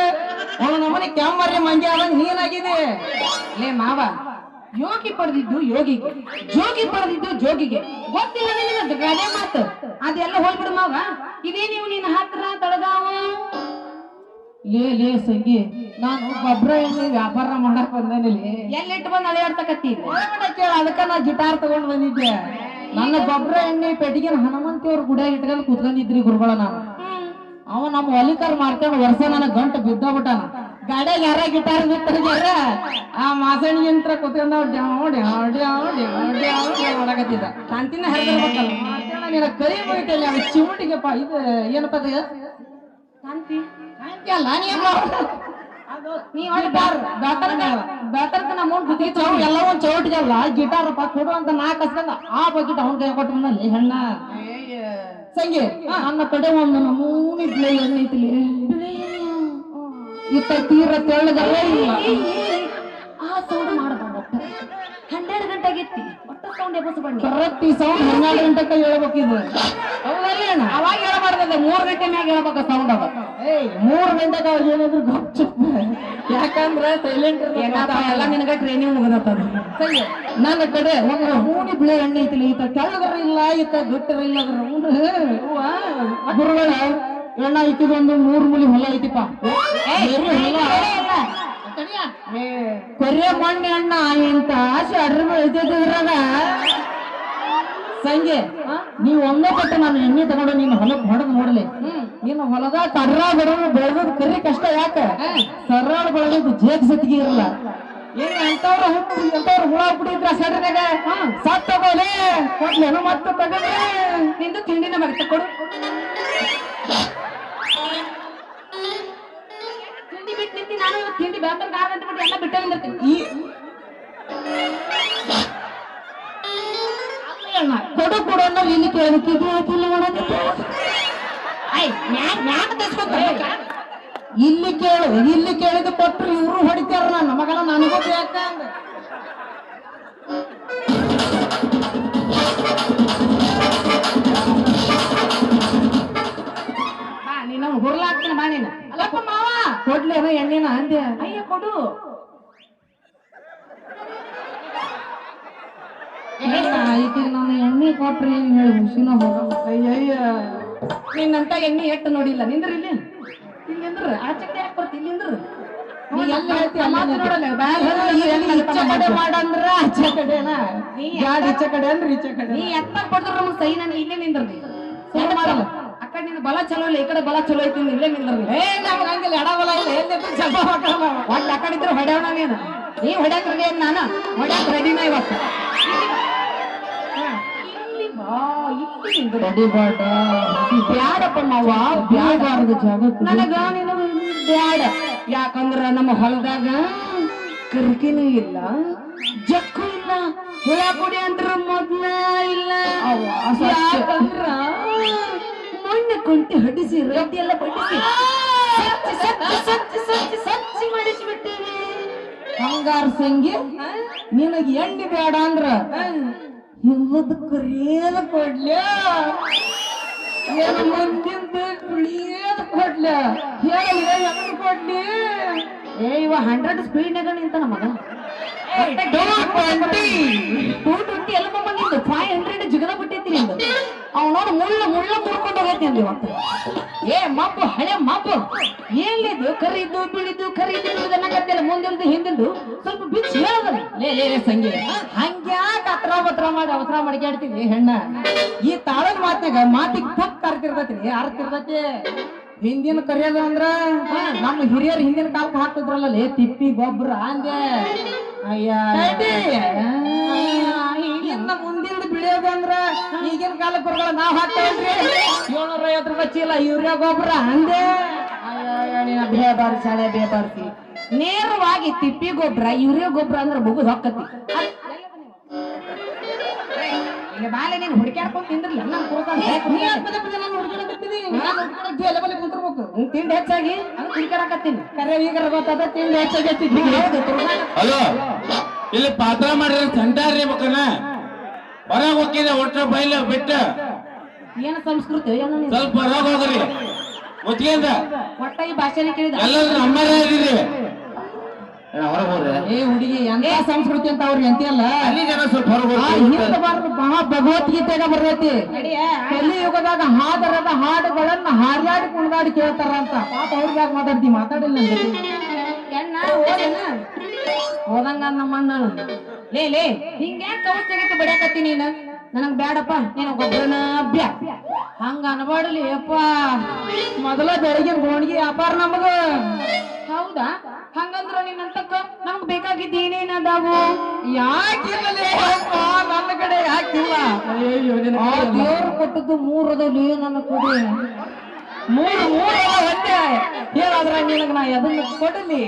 ಅವನು ನಮ್ಮನೆ ಕ್ಯಾಮರಿ ಮಂಜಿ ಆದಂಗ ನೀನಾಗಿದೆ ಲೇ ಮಾವ ಯೋಗಿ ಪಡೆದಿದ್ದು ಯೋಗಿಗೆ ಜೋಗಿ ಪಡೆದಿದ್ದು ಜೋಗಿಗೆ ಗೊತ್ತಿಲ್ಲ ನಿನಗೆ ಗಡೆ ಮಾತು ಅದೆಲ್ಲ ಹೋಗ್ಬಿಡು ಮಾವ ಇದೇ ನೀವು ನಿನ್ನ ಹತ್ರ ತಡಗಾವ ಲೇ ಸಂಗಿ ನಾನು ಗೊಬ್ಬರ ಎಣ್ಣೆ ವ್ಯಾಪಾರ ಮಾಡಕ್ ಬಂದೇನಿಲ್ಲಿ ಎಲ್ಲಿಟ್ಟು ಬಂದು ಅಳೆಯಾಡ್ತಕತ್ತಿ ಕೇಳ ಅದಕ್ಕ ನಾ ಗಿಟಾರ್ ತಗೊಂಡ್ ಬಂದಿದ್ದೆ ನನ್ನ ಗೊಬ್ಬರ ಎಣ್ಣೆ ಪೆಟ್ಟಿಗೆ ಹನುಮಂತಿಯವ್ರ ಗುಡ ಇಟ್ಕೊಂಡು ಕೂತ್ಕೊಂಡಿದ್ರಿ ಗುರುಗಳ ನಾನು ಅವ ನಮ್ಮ ಹೊಲಿಕರ್ ಮಾಡ್ಕೊಂಡು ವರ್ಷ ನನ್ನ ಗಂಟು ಬಿದ್ದೋಗ್ಬಿಟ್ಟಾನ ಗಾಡಿಯಾಗ ಯಾರ ಗಿಟಾರ್ ಬಿತ್ತಾರ ಆ ಮಾಸಣಿ ಯಂತ್ರ ಕೂತ್ಕೊಂಡ ಮಾಡಕತ್ತಿದ್ದ ಶಾಂತಿನ ಹರಿದಿರ್ಬೇಕಲ್ಲ ನಿನ್ನ ಕೈ ಮುಗಿತಲ್ಲ ಅವ ಚಿಮಟಿಗೆಪ್ಪ ಇದು ಏನಪ್ಪ ಅದು ಶಾಂತಿ ಶಾಂತಿ ಅಲ್ಲ ಬೇತರ್ಕ ನಮ್ಮ ಎಲ್ಲ ಒಂದ್ ಚೌಟಿಗೆಲ್ಲ ಗಿಟಾರಪ್ಪ ಕೊಡು ಅಂತ ನಾ ಕಸ್ಕೊಂಡ ಆ ಬಕೆಟ್ ಅವನ ಕೈ ಕೊಟ್ಟು ಬಂದಲ್ಲಿ ಹೆಣ್ಣ ಸಂಗಿ ನನ್ನ ಕಡೆ ಒಂದು ನಮೂನಿ ಬಿಳೆ ಎಣ್ಣೆ ಐತಿಲಿ ಇತ್ತ ತೀರ ತೆಳ್ಳಗಲ್ಲ ಆ ಸೌಂಡ್ ಮಾಡಬಾರ್ದು 12 ಗಂಟೆಗಿತ್ತಿ ಒಟ್ಟ ಸೌಂಡ್ ಎಬ್ಬಸ ಬನ್ನಿ ಕರೆಕ್ಟ್ ಈ ಸೌಂಡ್ 12 ಗಂಟೆಗೆ ಹೇಳ್ಬೇಕಿದು ಹೌದಲ್ಲ ಅವಾಗ ಹೇಳ್ಬಾರ್ದಲ್ಲ 3 ಗಂಟೆ ಮ್ಯಾಗ ಹೇಳ್ಬೇಕ ಸೌಂಡ್ ಅದ 3 ಗಂಟೆಗೆ ಅವ್ರು ಏನಾದ್ರು ಗಪ್ಚುಪ್ ಯಾಕಂದ್ರೆ ಸೈಲೆಂಟ್ ಎಲ್ಲ ನಿನಗ ಟ್ರೈನಿಂಗ್ ಮುಗದತ್ತದ ಸರಿ ನನ್ನ ಕಡೆ ಒಂದು ನಮೂನಿ ಬಿಳೆ ಎಣ್ಣೆ ಐತಿಲಿ ಈತ ತೆಳ್ಳಗರ ಇಲ್ಲ ಈತ ಗಟ್ಟರ ಇಲ್ಲ ಗುರುಗಳ ಎಣ್ಣ ಇಕ್ಕಿದೊಂದು 3 ಮೂಲಿ ಹೊಲ ಐತಿಪ್ಪ ಕೊರಿಯ ಮಣ್ಣೆ ಅಣ್ಣ ಇಂತ ಆಸೆ ಅಡ್ರ ಬೆಳಿತಿದ್ರಾಗ ಸಂಜೆ ನೀವ್ ಒಂದೇ ಪಟ್ಟು ನಾನು ಎಣ್ಣೆ ತಗೊಂಡು ನೀನು ಹೊಲಕ್ ಹೊಡೆದ್ ನೋಡ್ಲಿ ನೀನು ಹೊಲದ ಕರ್ರ ಬಡವರು ಬೆಳೆದ್ ಕರಿ ಕಷ್ಟ ಯಾಕ ಸರಳ ಬೆಳೆದ್ ಜೇಕ್ ಸತಿಗೆ ಇರಲ್ಲ ಏನ್ ಎಂತವ್ರು ಹುಳ ಬಿಡಿದ್ರ ಸಡ್ರನಾಗ ಸತ್ ತಗೋಲಿ ಕೊಡ್ಲೇನು ಮತ್ತೆ ತಗೋಲಿ ನಿಂದು ತಿಂಡಿನ ಬಗ್ಗೆ ಕೊಡು ತಿಂಡಿ ಬಿಟ್ಟು ನಿಂತಿ ನಾನು ತಿಂಡಿ ಬೇಕಂತ 6 ಗಂಟೆ ಬಿಟ್ಟು ಎಲ್ಲ ಬಿಟ್ಟು ಬಂದಿರ್ತೀನಿ ಕೊಡು ಕೊಡು ಅನ್ನೋ ಇಲ್ಲಿ ಕೇಳೋದಕ್ಕೆ ಇಲ್ಲಿ ಕೇಳಿದ ಕೊಟ್ರು ಇವ್ರು ಹೊಡಿತಾರ ನನ್ನ ಮಗನ ನನಗೂ ಬೇಕ ಬಾ ನೀನು ಹುರ್ಲಾಕ್ತೀನಿ ಬಾ ನೀನು ಅಲ್ಲಪ್ಪ ಮಾವ ಕೊಡ್ಲೇನ ಎಣ್ಣಿನ ಅಂದೆ ಅಯ್ಯ ಕೊಡು ಈಗ ನಾನು ಎಣ್ಣೆ ಕೊಟ್ರಿ ಏನ್ ಹೇಳಿ ಹುಸಿನ ಹೋಗಲ್ಲ ಅಯ್ಯಯ್ಯ ನಿನ್ನಂತ ಎಣ್ಣೆ ಎಟ್ಟು ನೋಡಿಲ್ಲ ನಿಂದ್ರ ಇಲ್ಲಿ ಇಲ್ಲಿಂದ್ರ ಆಚೆ ಯಾಕೆ ಬರ್ತಿ ಇಲ್ಲಿಂದ್ರ ಮಾಡಂದ್ರ ಆಚೆ ಕಡೆನಾ ಈಚೆ ಕಡೆ ಅಂದ್ರೆ ಈಚೆ ಕಡೆ ನೀ ಎತ್ತ ಕೊಡ್ದ್ರ ನಮ್ಗೆ ಸಹಿ ನಾನು ಇಲ್ಲೇ ನಿಂದ್ರಿ ಮಾಡಲ್ಲ ಆ ಕಡೆ ನಿನ್ನ ಬಲ ಚಲೋ ಇಲ್ಲ ಈ ಕಡೆ ಬಲ ಚಲೋ ಐತಿ ಇಲ್ಲೇ ನಿಂದ್ರಿ ನಮ್ಗೆ ಹಂಗಿಲ್ಲ ಎಡ ಬಲ ಇಲ್ಲ ಎಲ್ಲಿ ಚಲೋ ಒಟ್ಟು ಆ ಕಡೆ ಇದ್ರೆ ಹೊಡೆಯವನ ನೀನು ನೀ ಹೊಡ್ಯಾಕ ರೆಡಿ ಅಂತ ನಾನು ಹೊಡ್ಯಾಕ ರೆಡಿನ ಇವತ್ತು ರೆಡಿ ಬಾಟ ಬ್ಯಾಡಪ್ಪ ಮಾವ ಬ್ಯಾಡಾರ್ದು ಜಗತ್ತು ನನಗ ನೀನು ಬ್ಯಾಡ ಯಾಕಂದ್ರ ನಮ್ಮ ಹೊಲದಾಗ ಕರ್ಕಿನೂ ಇಲ್ಲ ಜಕ್ಕು ಇಲ್ಲ ಹುಳ ಪುಡಿ ಅಂದ್ರ ಮೊದ್ಲ ಇಲ್ಲ ಯಾಕಂದ್ರ ಮಣ್ಣು ಕುಂಟಿ ಹಡಿಸಿ ರೊಟ್ಟಿ ಎಲ್ಲ ಬಡಿಸಿ ಸಚ್ಚಿ ಮಾಡಿಸ್ಬಿಟ್ಟಿವಿ ಹಂಗಾರ ಸಂಗಿ ನಿನಗೆ ಎಣ್ಣೆ ಬೇಡ ಅಂದ್ರ ಹಿಂದದ ಕರಿಯದ ಕೊಡ್ಲ ಏನು ಮುಂದಿಂದ ಕುಳಿಯದ ಕೊಡ್ಲ ಹೇಳಿ ಹೆಂಗ್ ಕೊಡ್ಲಿ ಇವ 100 ಸ್ಪೀಡ್ನಾಗ ನಿಂತ ನಮಗ 220 ಎಲ್ಲ ಬಂದಿದ್ದು 500 ಜಿಗದ ಬಿಟ್ಟೈತಿ ನಿಂದು ಅವ್ ನೋಡು ಮುಳ್ಳ ಮುರ್ಕೊಂಡು ಹೋಗೈತಿ ಅಂದಿ ಇವತ್ತು ಮಬ್ಬು ಹಳೆ ಮಬ್ಬು ಏನಿದು ಕರಿದು ಬಿಳಿದು ಅನ್ನಕತ್ತಿಲ್ಲ ಮುಂದಿಲ್ದು ಹಿಂದಿಲ್ದು ಸ್ವಲ್ಪ ಬಿಚ್ಚಿ ಹೇಳೋದಲ್ಲ ಲೇ ಸಂಗಿ ಹಂಗ್ಯಾಕ ಅತ್ರ ಮಾಡಿ ಅವಸರ ಮಡಿಕಾಡ್ತೀವಿ ಹೆಣ್ಣ ಈ ತಾಳದ ಮಾತಿಗೆ ತಪ್ಪು ಅರ್ಥ ಇರ್ತೈತಿ ಹಿಂದಿನ ಕರಿಯೋದ ಅಂದ್ರ ನಮ್ಮ ಹಿರಿಯರು ಹಿಂದಿನ ಕಾಲಕ್ಕೆ ಹಾಕ್ತಿದ್ರಲ್ಲ ತಿಪ್ಪಿ ಗೊಬ್ಬರ ಅಂದೆ ಇನ್ನ ಮುಂದಿನ ಬಿಳಿಯೋದು ಅಂದ್ರ ಈಗಿನ ಕಾಲಕ್ಕೆ ಬರಲ್ಲ ನಾವ್ ಹಾಕ್ತೇವ್ರಿ 750 ರೂಪಾಯಿ ಚೀಲ ಯೂರಿಯಾ ಗೊಬ್ಬರ ಅಂದೆ ಬೇಬಾರ್ಸಿ ನೇರವಾಗಿ ತಿಪ್ಪಿ ಗೊಬ್ಬರ ಯೂರಿಯಾ ಗೊಬ್ಬರ ಅಂದ್ರೆ ಬುಗುದ್ ಹೊಕ್ಕತಿ ಬಾಲೆ ನೀನು ಹುಡುಕ್ಯಾಡ್ಕೊಂಡ್ ತಿಂದ್ರಲ್ಲ ತಿಂಡಿ ಹೆಚ್ಚಾಗಿ ಹುಡುಕ್ಯಾಡಕತ್ತೀನಿ ಕರೆ ಈಗ ಗೊತ್ತಾದ ತಿಂಡಿ ಹೆಚ್ಚಾಗಿ ಹಲೋ ಇಲ್ಲಿ ಪಾತ್ರ ಮಾಡಿದ್ರೆ ಸಂಟಾರಿ ಬೇಕನ ಹೊರಗೆ ಹೋಗಿದ್ರೆ ಒಟ್ಟು ಬೈಲ ಬಿಟ್ಟ ಏನು ಸಂಸ್ಕೃತಿ ಏನೋ ಸ್ವಲ್ಪ ಹೊರಗೆ ಹೋಗ್ರಿ ಮುಚ್ಚಿಂದ ಒಟ್ಟ ಈ ಭಾಷೆನೇ ಕೇಳಿದ ಎಲ್ಲರೂ ನಮ್ಮರೇ ಇದೀರಿ ಹೊರಗೆ ಹೋಗ್ರಿ ಹುಡುಗಿ ಎಂತ ಸಂಸ್ಕೃತಿ ಅಂತ ಅವ್ರಿಗೆ ಅಂತೀಯಲ್ಲ ಅಲ್ಲಿ ಜನ ಸ್ವಲ್ಪ ಹೊರಗೆ ಮಹಾ ಭಗವದ್ಗೀತೆಗ ಬರ್ತೈತಿ ಕಲಿಯುಗದಾಗ ಹಾದರದ ಹಾಡುಗಳನ್ನ ಹಾರ್ಯಾಡಿ ಕುಣಿದಾಡಿ ಕೇಳ್ತಾರ ಅಂತ ಪಾಪ ಅವ್ರಿಗಾಗಿ ಮಾತಾಡಿಲ್ಲ ಎಣ್ಣ ಹೋದಂಗ ನಮ್ಮಣ್ಣ ಲೇ ಹಿಂಗ್ಯಾಕ ಕೌಸ್ ತೆಗಿತು ಬಡಿಯಾಕತ್ತಿ ನೀನು ನನಗ್ ಬ್ಯಾಡಪ್ಪ ನೀನು ಗೊಬ್ಬರನ ಬ್ಯಾ ಹಂಗ ಅನ್ಬಾಡಲಿ ಅಪ್ಪ ಮೊದಲ ಬೆಳಗಿನ ಗೋಣಿಗೆ ವ್ಯಾಪಾರ ನಮಗ ಹೌದಾ ಹಂಗಂದ್ರ ನಿನ್ನಂತಕ್ಕ ನಮ್ಗ್ ಬೇಕಾಗಿದ್ದ ಏನೇನದಾವು ಯಾಕಿಲ್ಲ ನನ್ನ ಕಡೆ ಯಾಕಿಲ್ಲ ದೇವ್ರು ಕೊಟ್ಟದ್ದು 3 ಅದಾವ್ಲಿ ನನ್ನ ಕಡೆ 3 ಒಂದೇ ಹೇಳಾದ್ರ ನಿನಗ ನಾ ಅದನ್ನ ಕೊಡಲಿ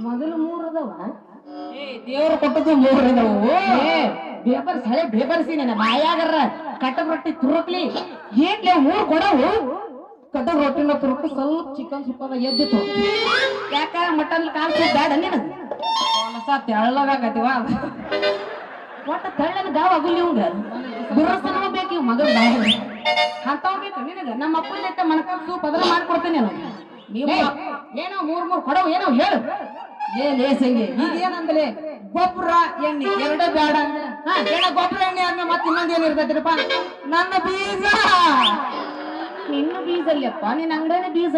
ಮೊದಲು 3 ಅದಾವ ದೇವ್ರು ಕೊಟ್ಟದ್ದು 3 ಅದಾವು ಬೇಬರ್ಸಿ ನನ್ನ ಬಾಯಾಗರ ಕಟ್ಟದ ರೊಟ್ಟಿ ತುರುಕ್ಲಿ ಏನ್ಲೆ 3 ಕೊಡವು ಕಟ್ಟದ ರೊಟ್ಟಿನ ತುರುಕು ಸ್ವಲ್ಪ ಚಿಕನ್ ಸುಪ್ಪದ ಎದ್ದಿತ್ತು ಯಾಕ ಮಟನ್ ಕಾಲ್ ಬೇಡ ನೀನು ತೆಳ್ಳಗಾಗತ್ತಿವ ಒಟ್ಟ ತೆಳ್ಳನ ಗಾವ್ ಅಗುಲ್ ಇವಂಗ ಬಿರ್ರಸನ ಬೇಕು ಇವ್ ಮಗ ಬಾಯ ಅಂತಾವ್ ಬೇಕು ನಿನಗ ನಮ್ಮ ಅಪ್ಪನ ಮಣಕಾಲ್ ಸೂಪ್ ಅದನ್ನ ಮಾಡ್ಕೊಡ್ತೇನೆ ನಾನು ನೀವು ಏನೋ 3 ಕೊಡವು ಏನೋ ಹೇಳು ಲೇ ಸಂಗಿ ಈಗ ಏನಂದ್ರೆ ಗೊಬ್ಬರ ಎಣ್ಣೆ 2 ಬೇಡ ಗೊಬ್ಬರ ಎಣ್ಣೆ ಆದ್ಮೇಲೆ ಮತ್ತೆ ಇನ್ನೊಂದು ಏನ್ ಇರ್ತೈತಿರಪ್ಪ ನನ್ನ ಬೀಜ ನಿನ್ನ ಬೀಜ ಅಲ್ಲಪ್ಪ ನಿನ್ನ ಅಂಗಡಿನೇ ಬೀಜ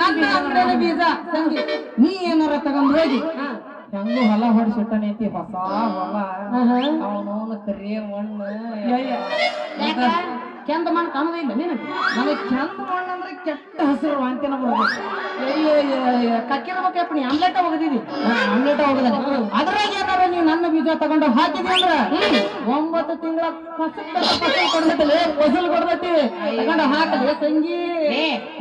ನನ್ನ ಅಂಗಡಿನೇ ಬೀಜ ಸಂಗಿ ನೀ ಏನಾರ ತಗೊಂಡ್ ಹೋಗಿ ಹೆಂಗು ಹೊಲ ಹೊಡಿಸಿಟ್ಟನೆ ಐತಿ ಹೊಸ ಹೊಲ ಅವನವನ ಕರಿ ಮಣ್ಣು ಕೆಂದ ಮಣ್ಣು ಕಾಣೋದಿಲ್ಲ ನೀನು ನನಗೆ ಕೆಂದ ಮಣ್ಣು ಅಂದ್ರೆ ಕೆಟ್ಟ ಹಸಿರು ವಾಂತಿನ ಬರ್ಬೇಕು ಕಕ್ಕಿರ್ಬೇಕಪ್ಪ ನೀ ಆಮ್ಲೆಟ್ ಹೋಗದಿದಿ ಆಮ್ಲೆಟ್ ಹೋಗದ ಅದ್ರಾಗ ಏನಾರ ನೀವು ನನ್ನ ಬೀಜ ತಗೊಂಡು ಹಾಕಿದಿ ಅಂದ್ರ 9 ತಿಂಗಳ ಫಸಲ್ ಕೊಡ್ತೈತಿ ತಗೊಂಡು ಹಾಕಲಿ ಸಂಗಿ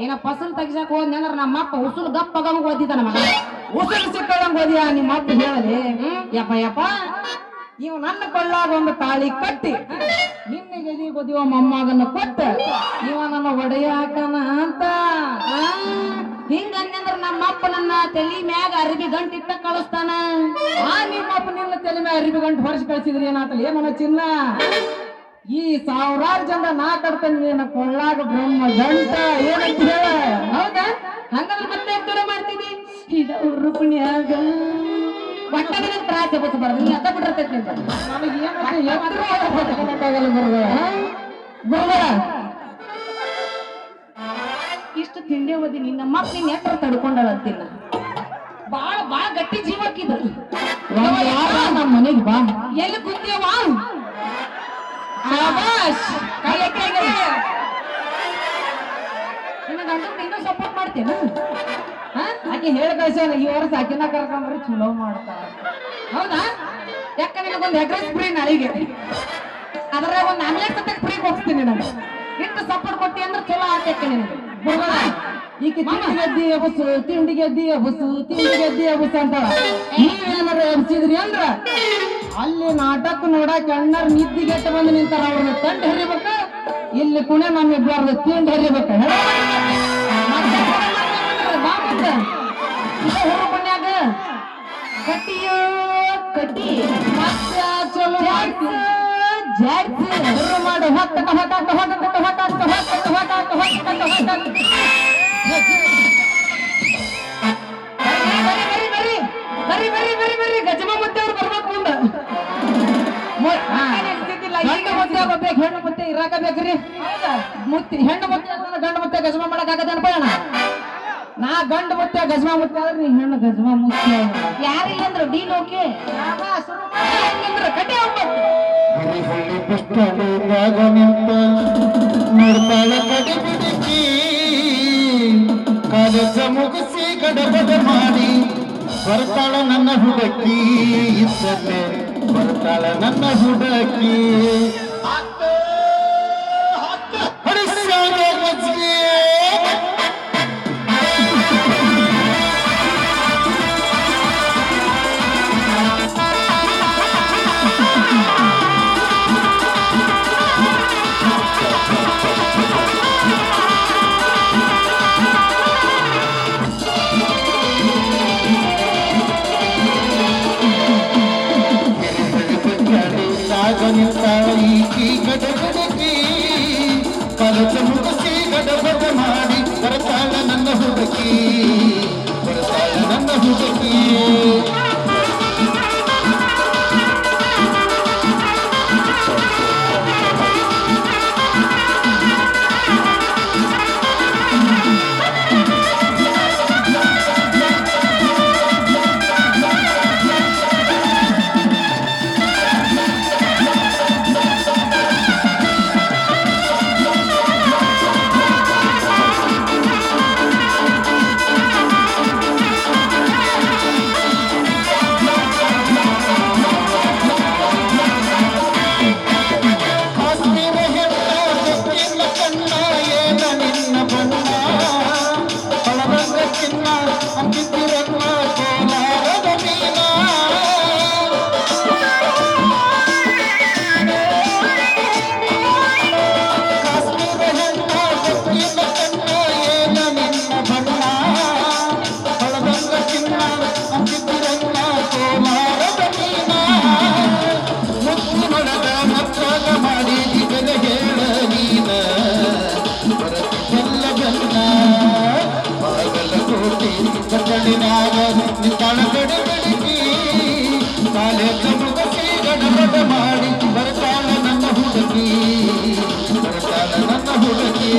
ಏನ ಫಸಲ್ ತೆಗಿಸಾಕ ಹೋದ್ನಿ ಅಂದ್ರ ನಮ್ಮಪ್ಪ ಉಸುಲು ಗಪ್ಪಗ ಓದಿದ ನಮಗ ಉಸುಲು ಸಿಕ್ಕಂಗ ಓದಿಯ ನಿಮ್ಮ ಅಪ್ಪ ಹೇಳಲಿ ಯಪ್ಪ ಇವ್ ನನ್ನ ಕೊಳ್ಳಾಗ ಒಂದು ತಾಳಿ ಕಟ್ಟಿ ನಿನ್ನ ಗದಿ ಬದಿಯೋ ಮೊಮ್ಮಗನ ಕೊಟ್ಟ ಇವ ನನ್ನ ಒಡೆಯಾಕನ ಅಂತ ಹಿಂಗಂದ್ರ ನಮ್ಮಪ್ಪ ನನ್ನ ತಲಿ ಮ್ಯಾಗ ಅರ್ಬಿ ಗಂಟು ಇಟ್ಟ ಕಳಿಸ್ತಾನ ನಿಮ್ಮಪ್ಪ ನಿನ್ನ ತಲೆ ಮ್ಯಾಗ ಅರ್ಬಿ ಗಂಟು ಹೊರಸಿ ಕಳಿಸಿದ್ರಿ ಏನಾತಲ್ಲ ಏನನ್ನ ಚಿನ್ನ ಈ 1000 ಜನ ನಾ ಕಟ್ತೇನೆ ನಿನ್ನ ಕೊಳ್ಳಾಗ ಬ್ರಹ್ಮ ಗಂಟ ಏನಂತ ಹೇಳ ಹೌದಾ ಹಂಗಂದ್ರೆ ಮತ್ತೆ ದೂರ ಮಾಡ್ತೀನಿ ಇದ ರೂಪಿಣಿಯಾಗ ಒಟ್ಟಗ ತ್ರಾಸ ಬಸಬಾರ್ದು ನೀ ಅದ ಬಿಟ್ಟಿರ್ತೈತಿ ಅಂತ ಇಷ್ಟು ತಿಂಡಿ ಓದಿ ನಿನ್ನ ಮಕ್ ನಿನ್ ಎತ್ತರ ತಡ್ಕೊಂಡಳ ಅಂತಿಲ್ಲ ಬಾಳ ಗಟ್ಟಿ ಜೀವಕ್ಕಿದ ನಮ್ಮ ಮನೆಗೆ ಬಾ ಎಲ್ಲಿ ಕುಂತೇವ ನಿನ್ನ ಗಂಡ ನೀನು ಸಪೋರ್ಟ್ ಮಾಡ್ತೇನೆ ಆಕೆ ಹೇಳಿ ಕಳ್ಸ್ಯಾನ ಈ ವರ್ಷ ಆಕಿನ ಕರ್ಕೊಂಡ್ರಿ ಚಲೋ ಮಾಡ್ತಾರ. ಹೌದಾ? ಯಾಕ ನಿನಗೊಂದು ಎಗ್ರೆಸ್ ಫ್ರೀ ನಾಳೆಗೆ, ಅದ್ರಾಗ ಒಂದು ಆಮ್ಲೆಟ್ ಸತ್ತಕ್ಕೆ ಫ್ರೀ ಕೊಡ್ತೀನಿ ನಾನು. ಇಟ್ಟು ಸಪೋರ್ಟ್ ಕೊಟ್ಟಿ ಅಂದ್ರೆ ಚಲೋ ಆತೈತೆ ನಿನಗೆ. ಈಕೆ ತಿಂಡಿಗೆದ್ದಿ ಎಬಸು ತಿಂಡಿಗೆದ್ದಿ ಎಬಸು ತಿಂಡಿಗೆದ್ದಿ ಎಬಸು ಅಂತಾಳ. ನೀವೇನಾರ ಎಬ್ಸಿದ್ರಿ ಅಂದ್ರ ಅಲ್ಲಿ ನಾಟಕ ನೋಡಕ್ ಅಣ್ಣರ್ ನಿದ್ದಿಗೆಟ್ಟ ಬಂದು ನಿಂತಾರ. ಅವ್ರನ್ನ ತಂಡ ಹರಿಬೇಕ, ಇಲ್ಲಿ ಕುಣೆ ನಮ್ಮಿಬ್ಬಾರ್ದು ತಿಂಡಿ ಹರಿಬೇಕ. ಹುಡುಗನ್ಯಾಗ ಕಟ್ಟಿಯೋ ಕಟ್ಟಿ ಮತ್ತೆ ಚಲೋ ಮಾಡ್ತೀನಿ. ಜಾಡ್ಸಿ ಮಾಡಿ ಹೊಕ್ಕಟ ಹೊಕ್ಕಟ ಹೊಕ್ಕಟ ಹೊಕ್ಕಟ ಹೊಕ್ಕಟ ಹೊಕ್ಕಟ ಹೊಕ್ಕಟ ಹೊಕ್ಕಟ. ಬರ್ರಿ ಗಜಮ ಮತ್ತೆ ಅವ್ರು ಬರ್ಬೇಕು ಮುಂದೆ. ಗಂಡು ಮುತ್ತೆ ಆಗ್ಬೇಕು, ಹೆಣ್ಣು ಮುತ್ತೆ ಇರಾಕ ಬೇಕ್ರಿ. ಮುತ್ತಿ ಹೆಣ್ಣು ಮುತ್ತೆ ಅಂತಂದ್ರೆ ಗಂಡು ಮುತ್ತೆ ಗಜಮ ಮಾಡಕ್ ಆಗತ್ತೇನಪ್ಪ ಅಣ್ಣ? ನಾ ಗಂಡು ಮುತ್ತೆ ಗಜಮ ಮುತ್ತೆ ಆದ್ರೆ ನೀ ಹೆಣ್ಣು ಗಜಮ ಮುತ್ತೆ. ಯಾರಿಲ್ಲ ಅಂದ್ರು ಡೀಲ್ ಓಕೆ ಕಟ್ಟಿ ಹೋಗ್ಬೇಕು. ನೋಡ್ತಾಳ ಕಡೆ ಬಿಡಿಸಿ ಕಾಲೇಜ ಮುಗಿಸಿ ಗಡಬಡ ಮಾಡಿ ಬರ್ತಾಳ ನನ್ನ ಹುಡುಕಿ. ಇದ್ದಲ್ಲೇ ಬರ್ತಾಳ ನನ್ನ ಹುಡುಕಿ. ಈಕಿ ಗಡಗಡಕಿ ಕಾಲೇಜ ಮುಗಿಸಿ ಗಡಬಡ ಮಾಡಿ ಬರ್ತಾಳ ನನ್ನ ಹುಡುಕಿ. ಬರ್ತಾಳ ನನ್ನ ಹುಡುಕಿ. ಕಾಲೇಜ ಮುಗಿಸಿ ಗಡಬಡ ಮಾಡಿ ಬರ್ತಾಳ ನನ್ನ ಹುಡುಕಿ. ಬರ್ತಾಳ ನನ್ನ ಹುಡುಕಿ.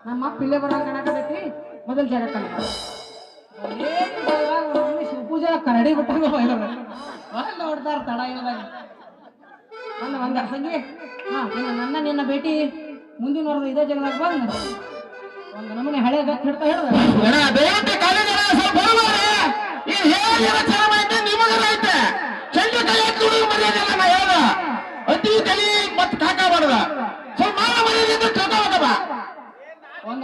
ನಮ್ಮ ಅಪ್ಪ ಇಲ್ಲೇ ಬರೋ ಕಾಣಕತ್ತೈತಿ ಮೊದಲು ಜಾಗ ಕಣ ಶಿವಪೂಜಾ ಕರಡಿ ಬಿಟ್ಟಾಗ ನೋಡ್ತಾರ ತಡ ಇಲ್ಲದಾಗ ಒಂದ ಸಂಗಿ ಹಾ ನಿನ್ನ ಭೇಟಿ ಮುಂದಿನ ವಾರದ ಇದೇ ಜಾಗದಾಗ ಬಂದ ಒಂದು ನಮೂನೆ ಹಳೆ ಗತ್ ಹಿಡ್ತಾ ಹೇಳ್ದ ಅತಿ ತಲಿ ಮತ್ ಕಾಕ ಬಡದ ಸ್ವಲ್ಪ ಮಾನ ಮರ್ಯಾದಿಂದ ತಿಳ್ಕೊಬೇಕಪ್ಪ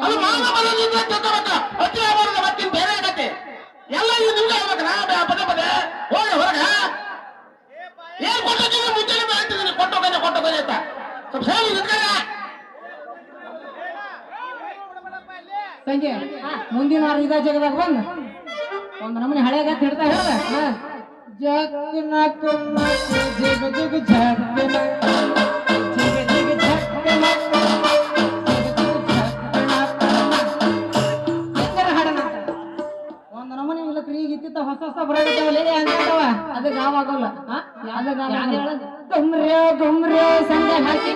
ಅದು ಮಾನ ಮರ್ಯಾದಿಂದ ತಿಳ್ಕೊಬೇಕ ಅತಿ ಆಗ್ಬಾರ್ದು ಮತ್ತಿನ್ ಬೇರೆ ಆಗತ್ತೆ ಎಲ್ಲ ಇದು ನಿಮ್ಗೆ ಆಗ್ಬೇಕಲ್ಲ ಪದೇ ಪದೇ ಹೋಗಿ ಹೊರಗ ಏನ್ ಕೊಟ್ಟೋಗಿ ಮುಂಚೆನೆ ಹೇಳ್ತಿದ್ದೀನಿ ಕೊಟ್ಟೋಗ ಅಂತ ಸ್ವಲ್ಪ ಸೇರಿ ನಿಂತ್ಕೊಳ್ಳ ಸಂಜೆ ಮುಂದಿನ ವಾರ ಇದೇ ಜಾಗದಾಗ ಬಂದ ಒಂದು ನಮೂನೆ ಹಳೆ ಗತ್ ಹಿಡ್ತಾ ಹೇಳ್ದ ಜಗ್ ನಕ್ ನಕ್ ಜಿಗ್ ಜಿಗ್ ಝಗ್ ನಕ್ ಜಿಗ್ ಜಿಗ್ ಝಗ್ ನಕ್ ಒಂದು ನಮೂನೆ ಇಲ್ಲ ಈಗ ಇತ್ತಿತ್ತ ಹೊಸ ಹೊಸ ಬರಾಕತ್ತಾವಲ್ಲ ಹಂಗಾದವ ಅದು ಗಾವ ಆಗೋಲ್ಲ ಅದು ಗಾವ ಗುಮ್ರೆ ಗುಮ್ರೆ ಸಂಜೆ ಹಾಕಿ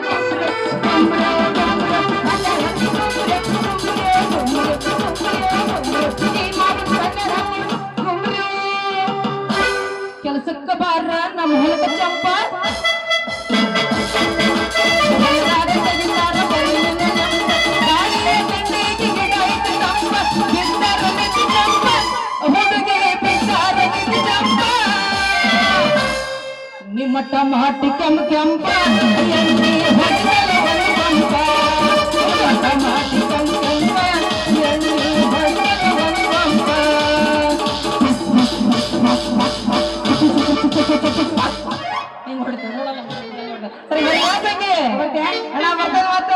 ಕೆಲಸಕ್ಕ ಬಾರ ನಮ್ಮ ಹೊಲಕ ಚಂಪ ನಿಮ್ಮ ಟಮಾಟಿ ಕೆಂಪ ಕೆಂಪ ಎಣ್ಣೆ ಹೊಡೆದಲ ಹೊರಬಂಪ ಟಮಾಟಿ ಕೆಂಪ ಕೆಂಪ ಎಣ್ಣೆ ಹೊಡೆದಲ ಹೊರಬಂಪ ಹಿಂಗ್ ಹೊಡಿತಾರೆ ನೋಡಲ್ಲ ಸರಿ ಅಣ್ಣ ಬರ್ತದೆ ಮತ್ತ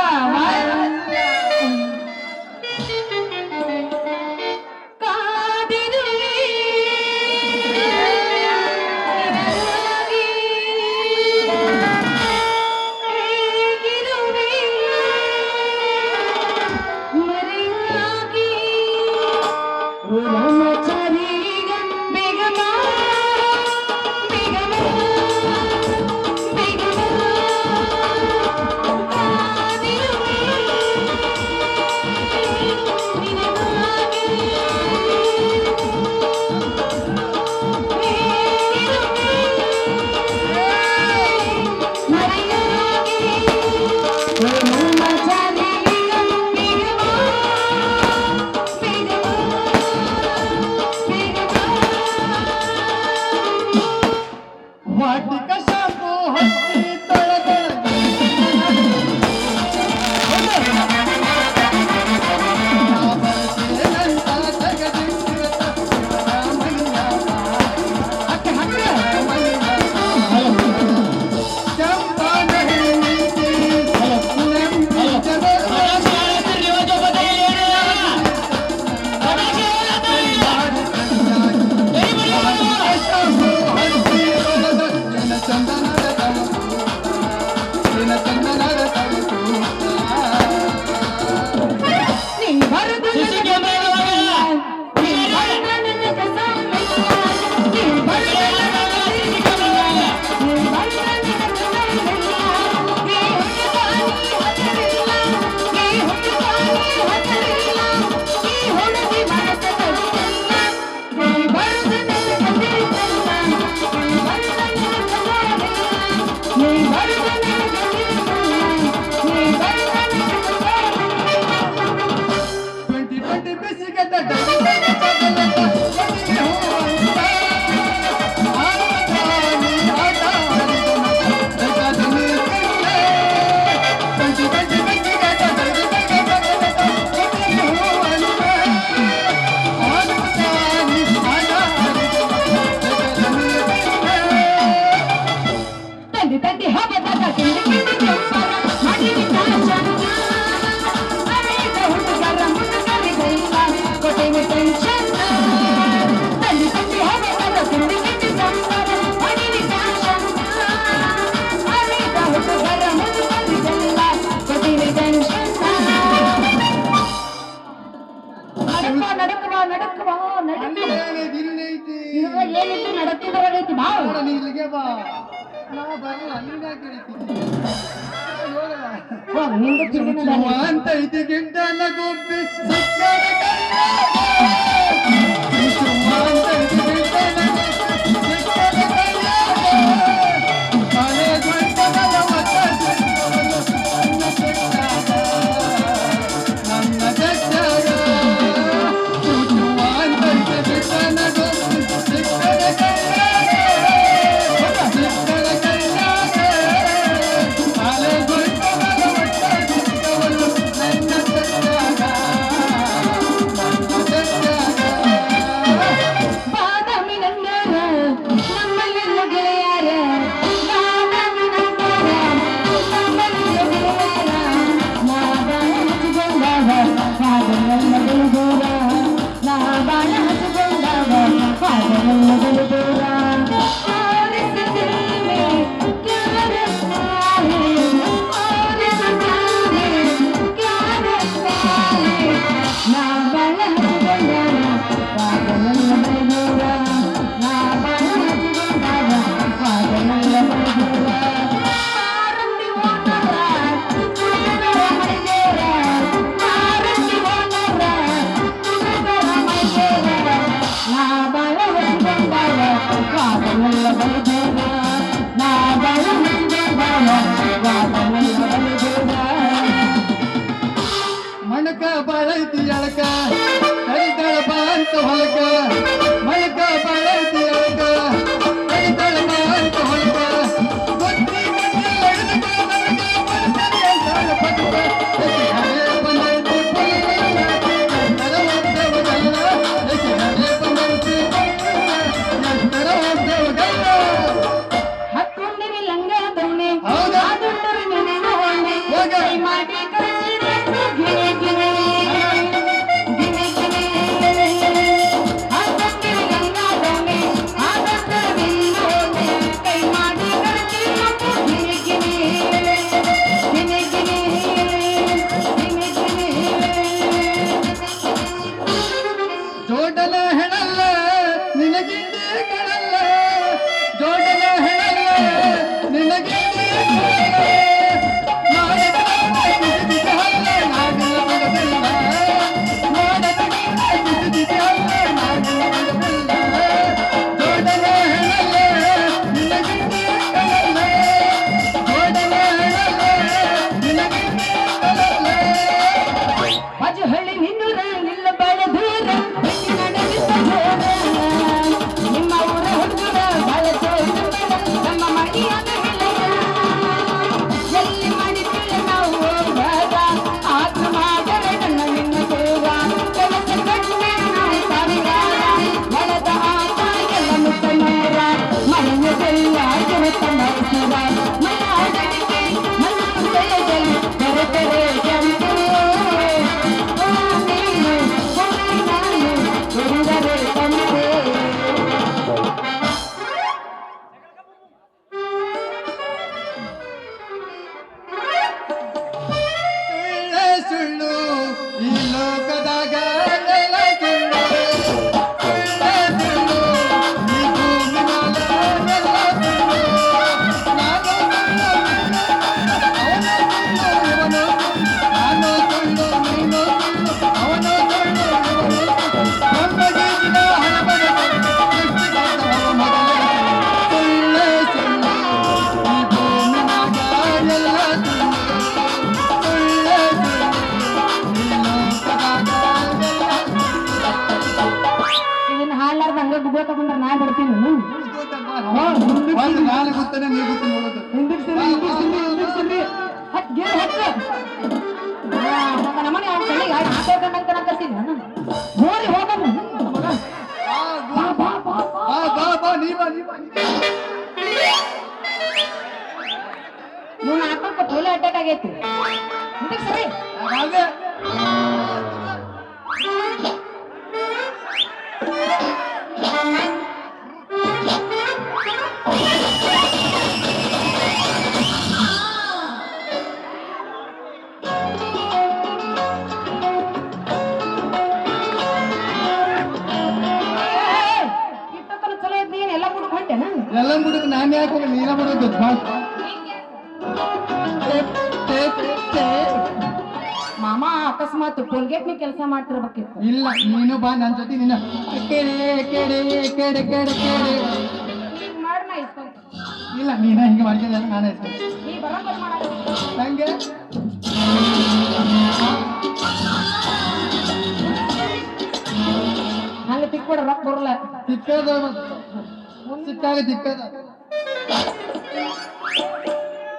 ಏನಿತ್ತು ನಡಕ್ತಿದ್ರೈತಿ ಬಾ ಇಲ್ಲಿಗೆ ಬಾ ನಾ ಬರಲ್ಲ ನೀನ್ ಯಾಕೆ ಹೇಳ್ತೀನಿ ಹೋಗ್ ನಿಂದು ತಿಂಡಿನ ಬ್ಯಾರೆ. ಅಂತ ಐತಿ ಗಿಡ್ಡನ ಗುಬ್ಬಿ ಸಿಕ್ಕರ ಕೈಯಾಗ. ಅಂತ ಐತಿ ಗಿಡ್ಡನ ಗುಬ್ಬಿ ಸಿಕ್ಕರ ಕೈಯಾಗ. ಮನೆ ಗುಡ್ಡಗಳ ಮತ ನನ್ನ ಬೆಟ್ಟಾಗ. ಅಂತ ಐತಿ ಗಿಡ್ಡನ ಗುಬ್ಬಿ ಸಿಕ್ಕರ ಕೈಯಾಗ. ಸಿಕ್ಕರ ಕೈಯಾಗ. ಮನೆ ಗುಡ್ಡಗಳ ಮತ ನನ್ನ ಬೆಟ್ಟಾಗ. ನನ್ನ ಬೆಟ್ಟಾಗ. ಬಾದಾಮಿ ನಂದರ ನಮ್ಮಲ್ಲೆಲ್ಲ ಗೆಳೆಯರ. ಬಾದಾಮಿ ನಂದರ ನಮ್ಮಲ್ಲೆಲ್ಲ ಗೆಳೆಯರ. ನಾ ಬಾಳ ಹಚ್ಚಿಕೊಂಡಾಗ ಕಾದರೆಲ್ಲ ಬೆಳೆದೂರ. ನಾ ಬಾಳ ಹಚ್ಚಿಕೊಂಡಾಗ ಕಾದರೆಲ್ಲ ಬೆಳೆದೂರ. ಆರಿಸಿದ್ದೇವೆ ಕ್ಯಾರಸ್ತಾನೆ. ಆರಿಸಿದ್ದೇವೆ ಕ್ಯಾರಸ್ತಾನೆ. ನಾ ಬಾಳ ಹಚ್ಚಿಕೊಂಡಾಗ ಕಾದರೆಲ್ಲ ಬೆಳೆದೂರ. ನಾ ಬಾಳ ಹಚ್ಚಿಕೊಂಡಾಗ ಕಾದರೆಲ್ಲ ಬೆಳೆದೂರ. ಆರಂಭಿ ಹೋದರ ಕುಡುಕರ ಮೈದೇರ. ಆರಂಭಿ ಹೋದರ ಕುಡುಕರ ಮೈದೇರ. ನಾ ಬಾಳ ಹಚ್ಚಿಕೊಂಡಾಗ ಕಾದರೆಲ್ಲ ಬೆಳೆದೂರ. ನಾ ಬಾಳ ಹಚ್ಚಿಕೊಂಡಾಗ ಕಾದರೆಲ್ಲ ಬೆಳೆದೂರ. ಮಣಕ ಬಾಳೈತಿ ಅಳಕ ಕರಿತಾಳ ಬಾ ಅಂತ ಹೊಲಕ. ಮಳಕ ಬಾಳೈತಿ ಅಳಕ ಕರಿತಾಳ ಬಾ ಅಂತ ಹೊಲಕ. ಗೊತ್ತಿ ಗೊತ್ತಿ ಎಳೆದುಕ ನನಗ ಬರ್ತದೆ ಅಂತಾಳ ಪಟಕ. ಹಳೆ ಬಂದೈತಿ ಪುಲ್ಲ ಎತ್ತರ ಹೋಗ್ತೇವಗಲ್ಲ. ಹಳೆ ಬಂದೈತಿ ಪುಲ್ಲ ಎತ್ತರ ಹೋಗ್ತೇವಗಲ್ಲ. ಹಕ್ಕೊಂಡಿರಿ ಲಂಗ ದೊಣ್ಣೆ. ಹೌದಾ? ಆದುಂಡರು ನೆನೆನ ಹೊಣ್ಣೆ. ಹೋಗ. ಕೈ ಮಾಡಿ ಕಳಿಸಿದೆಂದು ಗಿಣಿ ಗಿಣಿ. ಗಿಣಿ ಗಿಣಿ. ಹಕ್ಕೊಂಡಿರಿ ಲಂಗ ದೊಣ್ಣೆ. ಆದುಂಡರು ನೆನೆನ ಹೊಣ್ಣೆ. ಕೈ ಮಾಡಿ ಕಳಿಸಿದೆಂದು ಗಿಣಿ ಗಿಣಿ. ಗಿಣಿ ಗಿಣಿ. ಗಿಣಿ ಗಿಣಿ. ಜೋಡನ ಹೆಣಲ್ಲ ನಿನಗಿಂದೇ ಕಣಲ್ಲ. ಜೋಡನ ಹೆಣಲ್ಲ ನಿನಗಿಂದೇ ಕಣಲ್ಲ. ಮಾಡದ ಕುಸಿದಿದ್ದ ಹಲ್ಲ ನಾಗಿಲ್ಲ ಮಗದಿಲ್ಲ. ಮಾಡದ ಕುಸಿದಿದ್ದ ಹಲ್ಲ ನಾಗಿಲ್ಲ ಮಗದಿಲ್ಲ. ಜೋಡನ ಹೆಣಲ್ಲ ನಿನಗಿಂದೇ ಕಣಲ್ಲ. ಜೋಡನ ಹೆಣಲ್ಲ ನಿನಗಿಂದೇ ಕಣಲ್ಲ. ಬಾಜುಹಳ್ಳಿ ನಿನ್ನೂರ ನಿಲ್ಲ ಬಾಳ ದೂರ. ಬೆಂಕಿ ನಡೆದಿದ್ದ ಜೋರ. ನಿಮ್ಮ ಊರ ಹುಡುಗರ ಬಾಳ ಜೋರ. ನಮ್ಮ ಮಡಿಯಾದ ಗೆಳೆಯ. ಎಲ್ಲಿ ಮಾಡಿದ್ದೇವೆ ನಾವು ಹೋದಾಗ ಆತ್ಮ ಮಾಡರೆ ನನ್ನ ನಿನ್ನ ದೂರ. ಕೆಲಸ ಕಟ್ಟೆ ನಾವು ಸಾವಿರಾರ. ಒಳದ ಆಟ ಎಲ್ಲ ಮುತ್ತ ನೂರ. ಮನೆಯ ಬೆಲ್ಲ ಕೆರೆತ ಮೈಸೂರ. ಮನ ಅಡಿಕೆ ನನ್ನ ಹೃದಯದಲ್ಲಿ ತೆರೆ ತೆರೆ ಕೆಂಪು. ನೀನು ಹೊರೆ ನಾನು ಹೊರದರೆ ತಂದೆ. ಸುಳ್ಳೇ ಸುಳ್ಳು ಈ ಲೋಕದಾಗ ಎಲ್ಲ ಸುಳ್ಳು. ಸುಳ್ಳೇ ಸುಳ್ಳು ಈ ಭೂಮಿ ಮ್ಯಾಲ ಎಲ್ಲ ಸುಳ್ಳು. ನಾನು ಸುಳ್ಳು ಅವನು ಸುಳ್ಳು ಇವನು ಸುಳ್ಳು. ನಾನು ಸುಳ್ಳು ನೀನು ಸುಳ್ಳು ಅವನು ಸುಳ್ಳು ಇವನು ಸುಳ್ಳು. ಬ್ರಹ್ಮಗೀಚಿದ ಹಣಬಡ ಸೃಷ್ಟಿಕರ್ತವ ಮೊದಲೇ. ಸುಳ್ಳೇ ಸುಳ್ಳು ಈ ಭೂಮಿ ಮ್ಯಾಗ ಎಲ್ಲ ಸುಳ್ಳು. ಸುಳ್ಳೇ ಸುಳ್ಳು ಈ ಲೋಕದಾಗ ಇದನ್ನ ಹಾಲಾರ್ದ ಹಂಗ ಗುಗ್ಗ ತಗೊಂಡ್ರೆ ನಾ ಬಿಡ್ತೀನಿ. ಒಂದು ನಾನು ಗೊತ್ತಾನೆ ನೀವು ಗೊತ್ತು ನೋಡೋದು. ಹಿಂದಕ್ಕೆ ಸರಿ ಹಿಂದಕ್ಕೆ ಸರಿ ಹತ್ ಗೇರ್ ಹತ್ತು. ನಮ್ಮನೆ ಅವ್ನ ಕಣ್ಣಿಗೆ ಹಾಕೋಕಂತ ಕಣಕತ್ತೀನಿ ನಾನು. ಹೋರಿ ಹೋಗಮ್ಮ ಮಗ. ಬಾ ಬಾ ಬಾ ಬಾ. ಬಾ ಬಾ ನೀ ಬಾ ನೀ ಬಾ. ಇವನ ಹಾಕೋಕ ಪೋಲೆ ಅಟ್ಯಾಕ್ ಆಗೈತಿ. ಹಿಂದಕ್ಕೆ ಸರಿ. ಹಾಗೆ ಎಲ್ಲ ಬಿಡುದು ನಾನು ಯಾಕೆ ನೀನ ಬಿಡುದು ಅಕಸ್ಮಾತ್ ಟೋಲ್ಗೇಟ್ ನೀ ಕೆಲಸ ಮಾಡ್ತಿರ್ಬೇಕಿತ್ತು. ಇಲ್ಲ ನೀನು ಬಾ ನನ್ ಜೊತೆ ನಿನ್ನ ಕೆಡೆ ಕೆಡೆ ಕೆಡೆ ಕೆಡೆ ಕೆಡೆ ಹಿಂಗ್ ಮಾಡ್ ನಾ ಇಸ್ಕೊಂತೀನಿ. ಇಲ್ಲ ನೀನ ಹಿಂಗೆ ಮಾಡ್ಕೊಂಡೆ ಅಂದ್ರೆ ನಾನೇ ಇಸ್ಕೊಂಡೆ. ನೀ ಬರೋಬ್ಬರಿ ಮಾಡಲ್ಲ. ಹಂಗೆ ಹಂಗ ತಿಕ್ಕೊಡ ರೊಕ್ಕ ಬರಲ್ಲ. ತಿಕ್ಕದ ಸಿಕ್ಕಾಗ ತಿಕ್ಕದ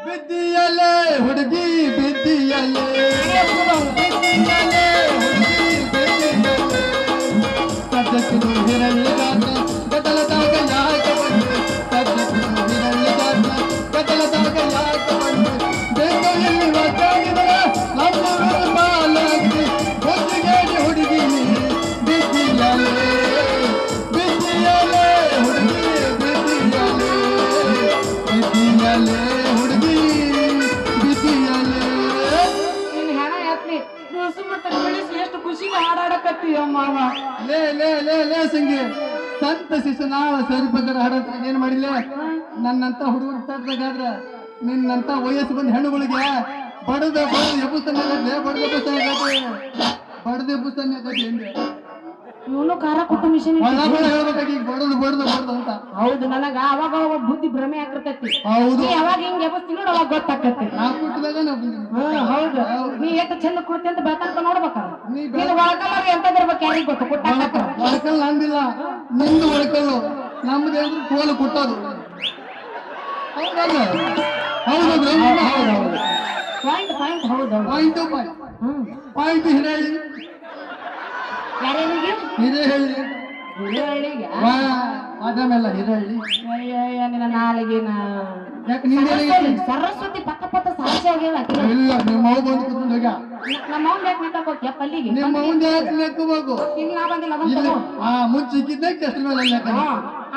ಬಿದ್ದಿಯಲ್ಲೇ ಹುಡುಗಿ ಬಿದ್ದಿಯಲ್ಲೇ ಬಿದ್ದಿಯಲ್ಲೇ ಹುಡುಗಿ ಬಿದ್ದಿಯಲ್ಲೇ ಸದ್ಯಕ್ಕೆ ಹಿರಳಿಗಾತ ಗದಲದಾಗ ಯಾಕೆ ಬಂದೆ ಸದ್ಯಕ್ಕೆ ಹಿರಳಿಗಾತ ಗದಲದಾಗ ಯಾಕೆ ಬಂದೆ ಬೆಂಗಳೂರಲ್ಲಿ ಮಾತಾಡಿದರೆ ನಮ್ಮ ಬಾಲಾಗಿ ಹೊತ್ತಿಗೇಡಿ ಹುಡುಗಿ ಬಿದ್ದಿಯಲ್ಲೇ ಬಿದ್ದಿಯಲ್ಲೇ ಹುಡುಗಿ ಬಿದ್ದಿಯಲ್ಲೇ ಬಿದ್ದಿಯಲ್ಲೇ ಹುಡುಗಿ ಬಿದ್ದಿಯಲ್ಲೇ ನಿನ್ ಹೆಣ ಎತ್ಲಿ ದಿವಸ ಮತ್ತೆ ಬೆಳೆಸಿ ಎಷ್ಟು ಖುಷಿಗೆ ಹಾಡಾಡಕತ್ತೀಯ ಮಾವ. ಲೇ ಲೇ ಲೇ ಲೇ ಸಂಗಿ ಸಂತ ಶಿಶುನಾಳ ಸೇರಿಪದರ ಹಾಡತ್ತ ಏನ್ ಮಾಡಿಲ್ಲ ನನ್ನಂತ ಹುಡುಗರು ತಟ್ಟದಾಗಾದ್ರ ನಿನ್ನಂತ ವಯಸ್ಸು ಬಂದ ಹೆಣ್ಣುಗಳಿಗೆ ಬಡದ ಎಬ್ಬುಸ್ತಾನೆ ಬಡದ ಎಬ್ಬುಸ್ತಾನೆ ಹಿಂದೆ ಇವನು ಖಾರ ಕುಟ್ಟ ಮಿಷನ್ ಹೇಳ್ಬೇಕಾಗಿ ಬಡದು ಬಡದು ಬಡದು ಅಂತ. ಹೌದು, ನನಗ ಅವಾಗ ಅವಾಗ ಬುದ್ಧಿ ಭ್ರಮೆ ಆಗಿರ್ತೈತಿ. ಹೌದು ಯಾವಾಗ ಹಿಂಗ್ ಎಬ್ಬಸ್ತಿ ನೋಡ್ ಅವಾಗ ಗೊತ್ತಾಕತಿ. ನಾ ಕುಟ್ಟಿದಾಗ ಹೌದು, ನೀ ಎಷ್ಟು ಚಂದ ಕೊಡ್ತಿ ಅಂತ ಬೆಳ್ತನಕ ನೋಡ್ಬೇಕಲ್ಲ. ನೀ ನೀನು ಒಳಕಲ್ಲರಿ ಎಂತದಿರ್ಬೇಕು ಯಾರಿಗ್ ಗೊತ್ತು ಕೊಟ್ಟಾಕ. ಒಳಕಲ್ ನಂದಿಲ್ಲ ನಿಂದು ಒಳಕಲ್ಲು ನಮ್ದು ಅಂದ್ರೆ ಕೋಲು ಕುಟ್ಟೋದು. ಹೌದಲ್ಲ ಹೌದು ಹೌದು ಪಾಯಿಂಟ್ ಪಾಯಿಂಟ್ ಹೌದು. ಪಾಯಿಂಟ್ ಪಾಯಿಂಟ್ ಹಿರೇಳಿ ಯಾರ್ಯಾರಿಗೆ ಹಿರೇಹಳ್ಳಿ ಹಿರೇಹಳ್ಳಿಗೆ ಅದನ್ನೆಲ್ಲ ಹಿರೇಹಳ್ಳಿ ನಿನ್ನ ನಾಲಿಗೆನ ಯಾಕೆ ನೀನ್ ಸರಸ್ವತಿ ಪಕ್ಕ ಪಕ್ಕ ಸಾಕ್ಷಿ ಆಗ್ಯಾವ. ಇಲ್ಲ ನಿಮ್ಮ ಮಗು ಬಂದು ಕುತ್ಕೊಂಡು ಹೋಗ್ಯ ನಮ್ಮ ಅವ್ನ ಯಾಕೆ ನಿಂತಾಕೋಕ್ಯ ಪಲ್ಲಿಗೆ ನಿಮ್ಮ ಮುಂದೆ ಯಾಕೆ ಲೆಕ್ಕಬೇಕು ಈಗ ನಾ ಬಂದಿಲ್ಲ ಅದನ್ನ ತಗೋ. ಮುಚ್ಚಿಕ್ಕಿದ್ದೆ ಕೆಸ್ಟ್ ಮೇಲೆ ಲೆಕ್ಕ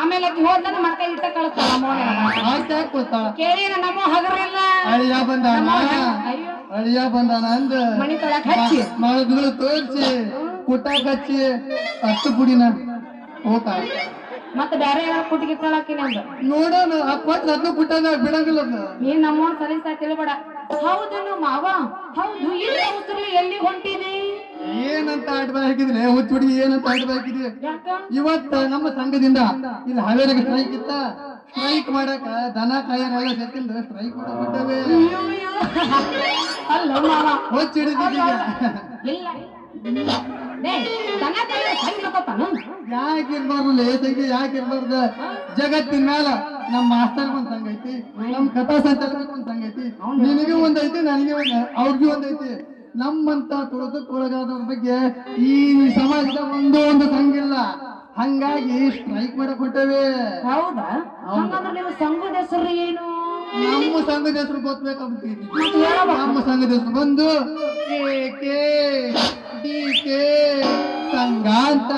ಆಮೇಲೆ ಆಕಿ ಹೋದ್ನ ಮಡ್ಕೈ ಇಟ್ಟ ಕಳಿಸ್ತಾಳ ನಮ್ಮ ಆಯ್ತು ಯಾಕೆ ಗೊತ್ತಾಳ ಕೇಳಿ ನಮ್ಮ ಹಗರಿಲ್ಲ ಅಳಿಯ ಬಂದಾನ ಅಯ್ಯೋ ಅಳಿಯ ಬಂದಾನ ಅಂದ ಮಣಿ ತೊಳಕ್ ಹಚ್ಚಿ ಮಗಳು ತೋರಿಸಿ ಕುಟ್ಟಾಕ ಹಚ್ಚಿ ಅಷ್ಟು ಪುಡಿನ ಹೋಗ ಮತ್ತೆ ಬೇರೆ ಯಾರು ಕುಟ್ಟಿಗೆ ತೊಳಕಿನ ಅಂದ ನೋಡೋಣ ಅಪ್ಪತ್ ಅದನ್ನು ಕುಟ್ಟಾಗ ಬಿಡಂಗಿಲ್ಲ ನೀನ್ ನಮ್ಮ ಸಲೀಸ ತಿಳಿಬೇಡ. ಹೌದೇನು ಮಾವ, ಹೌದು ಇಲ್ಲ ಉಸಿರ್ಲಿ ಎಲ್ಲಿ ಹೊಂಟಿದಿ ಏನಂತ ಆಡ್ಬಾ ಹಾಕಿದ್ರೆ ಹುಚ್ಚ ಹುಡುಗಿ ಏನಂತ ಆಡ್ಬಾ ಹಾಕಿದ್ರಿ ಯಾಕ? ಇವತ್ತ ನಮ್ಮ ಸಂಘದಿಂದ ಇಲ್ಲಿ ಹಾವೇರಿಗೆ ಸ್ಟ್ರೈಕ್ ಇತ್ತ. ಸ್ಟ್ರೈಕ್ ಮಾಡಕ ದನ ಕಾಯರೆಲ್ಲ ಸೇರ್ಕೊಂಡು ಸ್ಟ್ರೈಕ್ ಮಾಡಕ್ ಬಿಟ್ಟವೆ. ಅಲ್ಲ ಮಾವ ಹುಚ್ಚ ಹಿಡಿದಿದ್ದೀಗ ಇಲ್ಲ ದನ ಕೈ ಸಂಗಿರ್ತಾನು ಯಾಕೆ ಇರ್ಬಾರ್ದು ಲೇಸಂಗಿ ಯಾಕೆ ಇರ್ಬಾರ್ದು? ಜಗತ್ತಿನ ಮ್ಯಾಲ ನಮ್ಮ ಮಾಸ್ತರ್ ಒಂದ್ ಸಂಘ ಐತಿ, ನಮ್ ಕಥಾ ಸಂಚಾಲಕ ಒಂದ್ ಸಂಘ ಐತಿ, ನಿನಗೆ ಒಂದೈತಿ ನನಗೆ ಒಂದ್ ಅವ್ರಿಗೂ ಒಂದೈತಿ. ನಮ್ಮಂತ ತುಳಿತಕ್ಕೊಳಗಾದವ್ರ ಬಗ್ಗೆ ಈ ಸಮಾಜದಾಗ ಒಂದು ಸಂಘ ಇಲ್ಲ. ಹಂಗಾಗಿ ಸ್ಟ್ರೈಕ್ ಮಾಡಕ್ ಹೊಟ್ಟೇವೆ. ಹೌದಾ? ಹಂಗಂದ್ರೆ ನೀವು ಸಂಘದ ಹೆಸರು ಏನು? ನಮ್ಮ ಸಂಘದ ಹೆಸರು ಗೊತ್ತಬೇಕಾಗ್ತೈತಿ. ಮತ್ತೆ ಹೇಳಮ್ಮ. ನಮ್ಮ ಸಂಘದ ಹೆಸರು ಬಂದು AKDK ಸಂಘ ಅಂತ.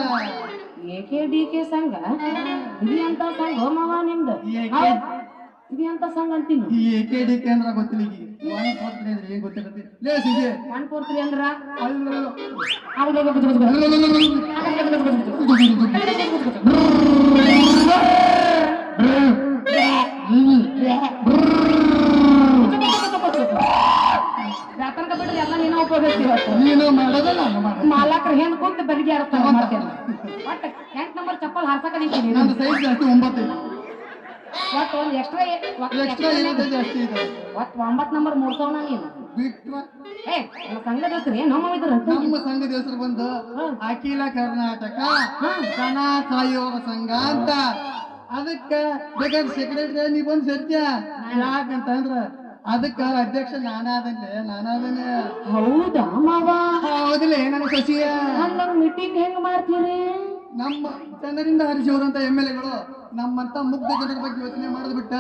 AKDK ಸಂಘ? ಇದು ಎಂತ ಸಂಘ ಮಾವ ನಿಮ್ದು? ಇದು ಎಂತ ಸಂಘ ಅಂತೀನಿ? ಈ AKDK ಅಂದ್ರ ಗೊತ್ತಿಲ್ಲ ಈಗ 143 ಅಂದ್ರೆ ಏನ್ ಗೊತ್ತಿರತ್ತೆ ಲೇ ಸಿಗೆ 143 ಅಂದ್ರ ವ್ಯಾಪಾರ ಬಿಡ್ರಿ ಎಲ್ಲ ನೀನು ಉಪಯೋಗಿಸ್ತೀವತ್ತು. ನೀನು ಮಾಡೋದಲ್ಲ ಮಾಲಕರು ಹೆಣ್ ಕುಂತ ಬೆಳಿಗ್ಗೆ ಆಡ್ತಾರ ಮಾಡ್ತೇನೆ. ಒಟ್ಟ 8 ನಂಬರ್ ಚಪ್ಪಲ್ ಹಾರ್ಸಕ ನಿಂತೀನಿ. ನಂದು ಸೈಜ್ ಜಾಸ್ತಿ 9 ಒಟ್ಟು ಒಂದು ಎಕ್ಸ್ಟ್ರಾ ಎಕ್ಸ್ಟ್ರಾ ಏನಂತ ಜಾಸ್ತಿ ಇದೆ. ಒಟ್ಟು 9 ನಂಬರ್ ಮೂರ್ಸವನ ನೀನು. ಬಿಟ್ರ ಏ ಸಂಘದ ಹೆಸರು ನಮ್ಮ ಇದ್ರ ನಮ್ಮ ಸಂಘದ ಹೆಸರು ಬಂದು ಅಖಿಲ ಕರ್ನಾಟಕ ದನ ಕಾಯುವವರ ಸಂಘ ಅಂತ. ಅದಕ್ಕ ಬೇಕಾದ್ರೆ ಸೆಕ್ರೆಟರಿ ನೀ ಬಂದು ಸೇರ್ತ್ಯ. ಯಾಕಂತಂದ್ರ ಅದಕ್ಕ ಅಧ್ಯಕ್ಷ ನಾನಾದನೆ. ಹೌದಾ ಮಾವ? ಹೌದಿಲ್ಲ ನನ್ನ ಸಸಿಯ. ಅಲ್ಲ ಮೀಟಿಂಗ್ ಹೆಂಗ್ ಮಾಡ್ತೀರಿ? ನಮ್ಮ ಜನರಿಂದ ಹರಿಸಿವರಂತ MLAಗಳು ನಮ್ಮಂತ ಮುಗ್ಧ ಜನರ ಬಗ್ಗೆ ಯೋಚನೆ ಮಾಡೋದು ಬಿಟ್ಟ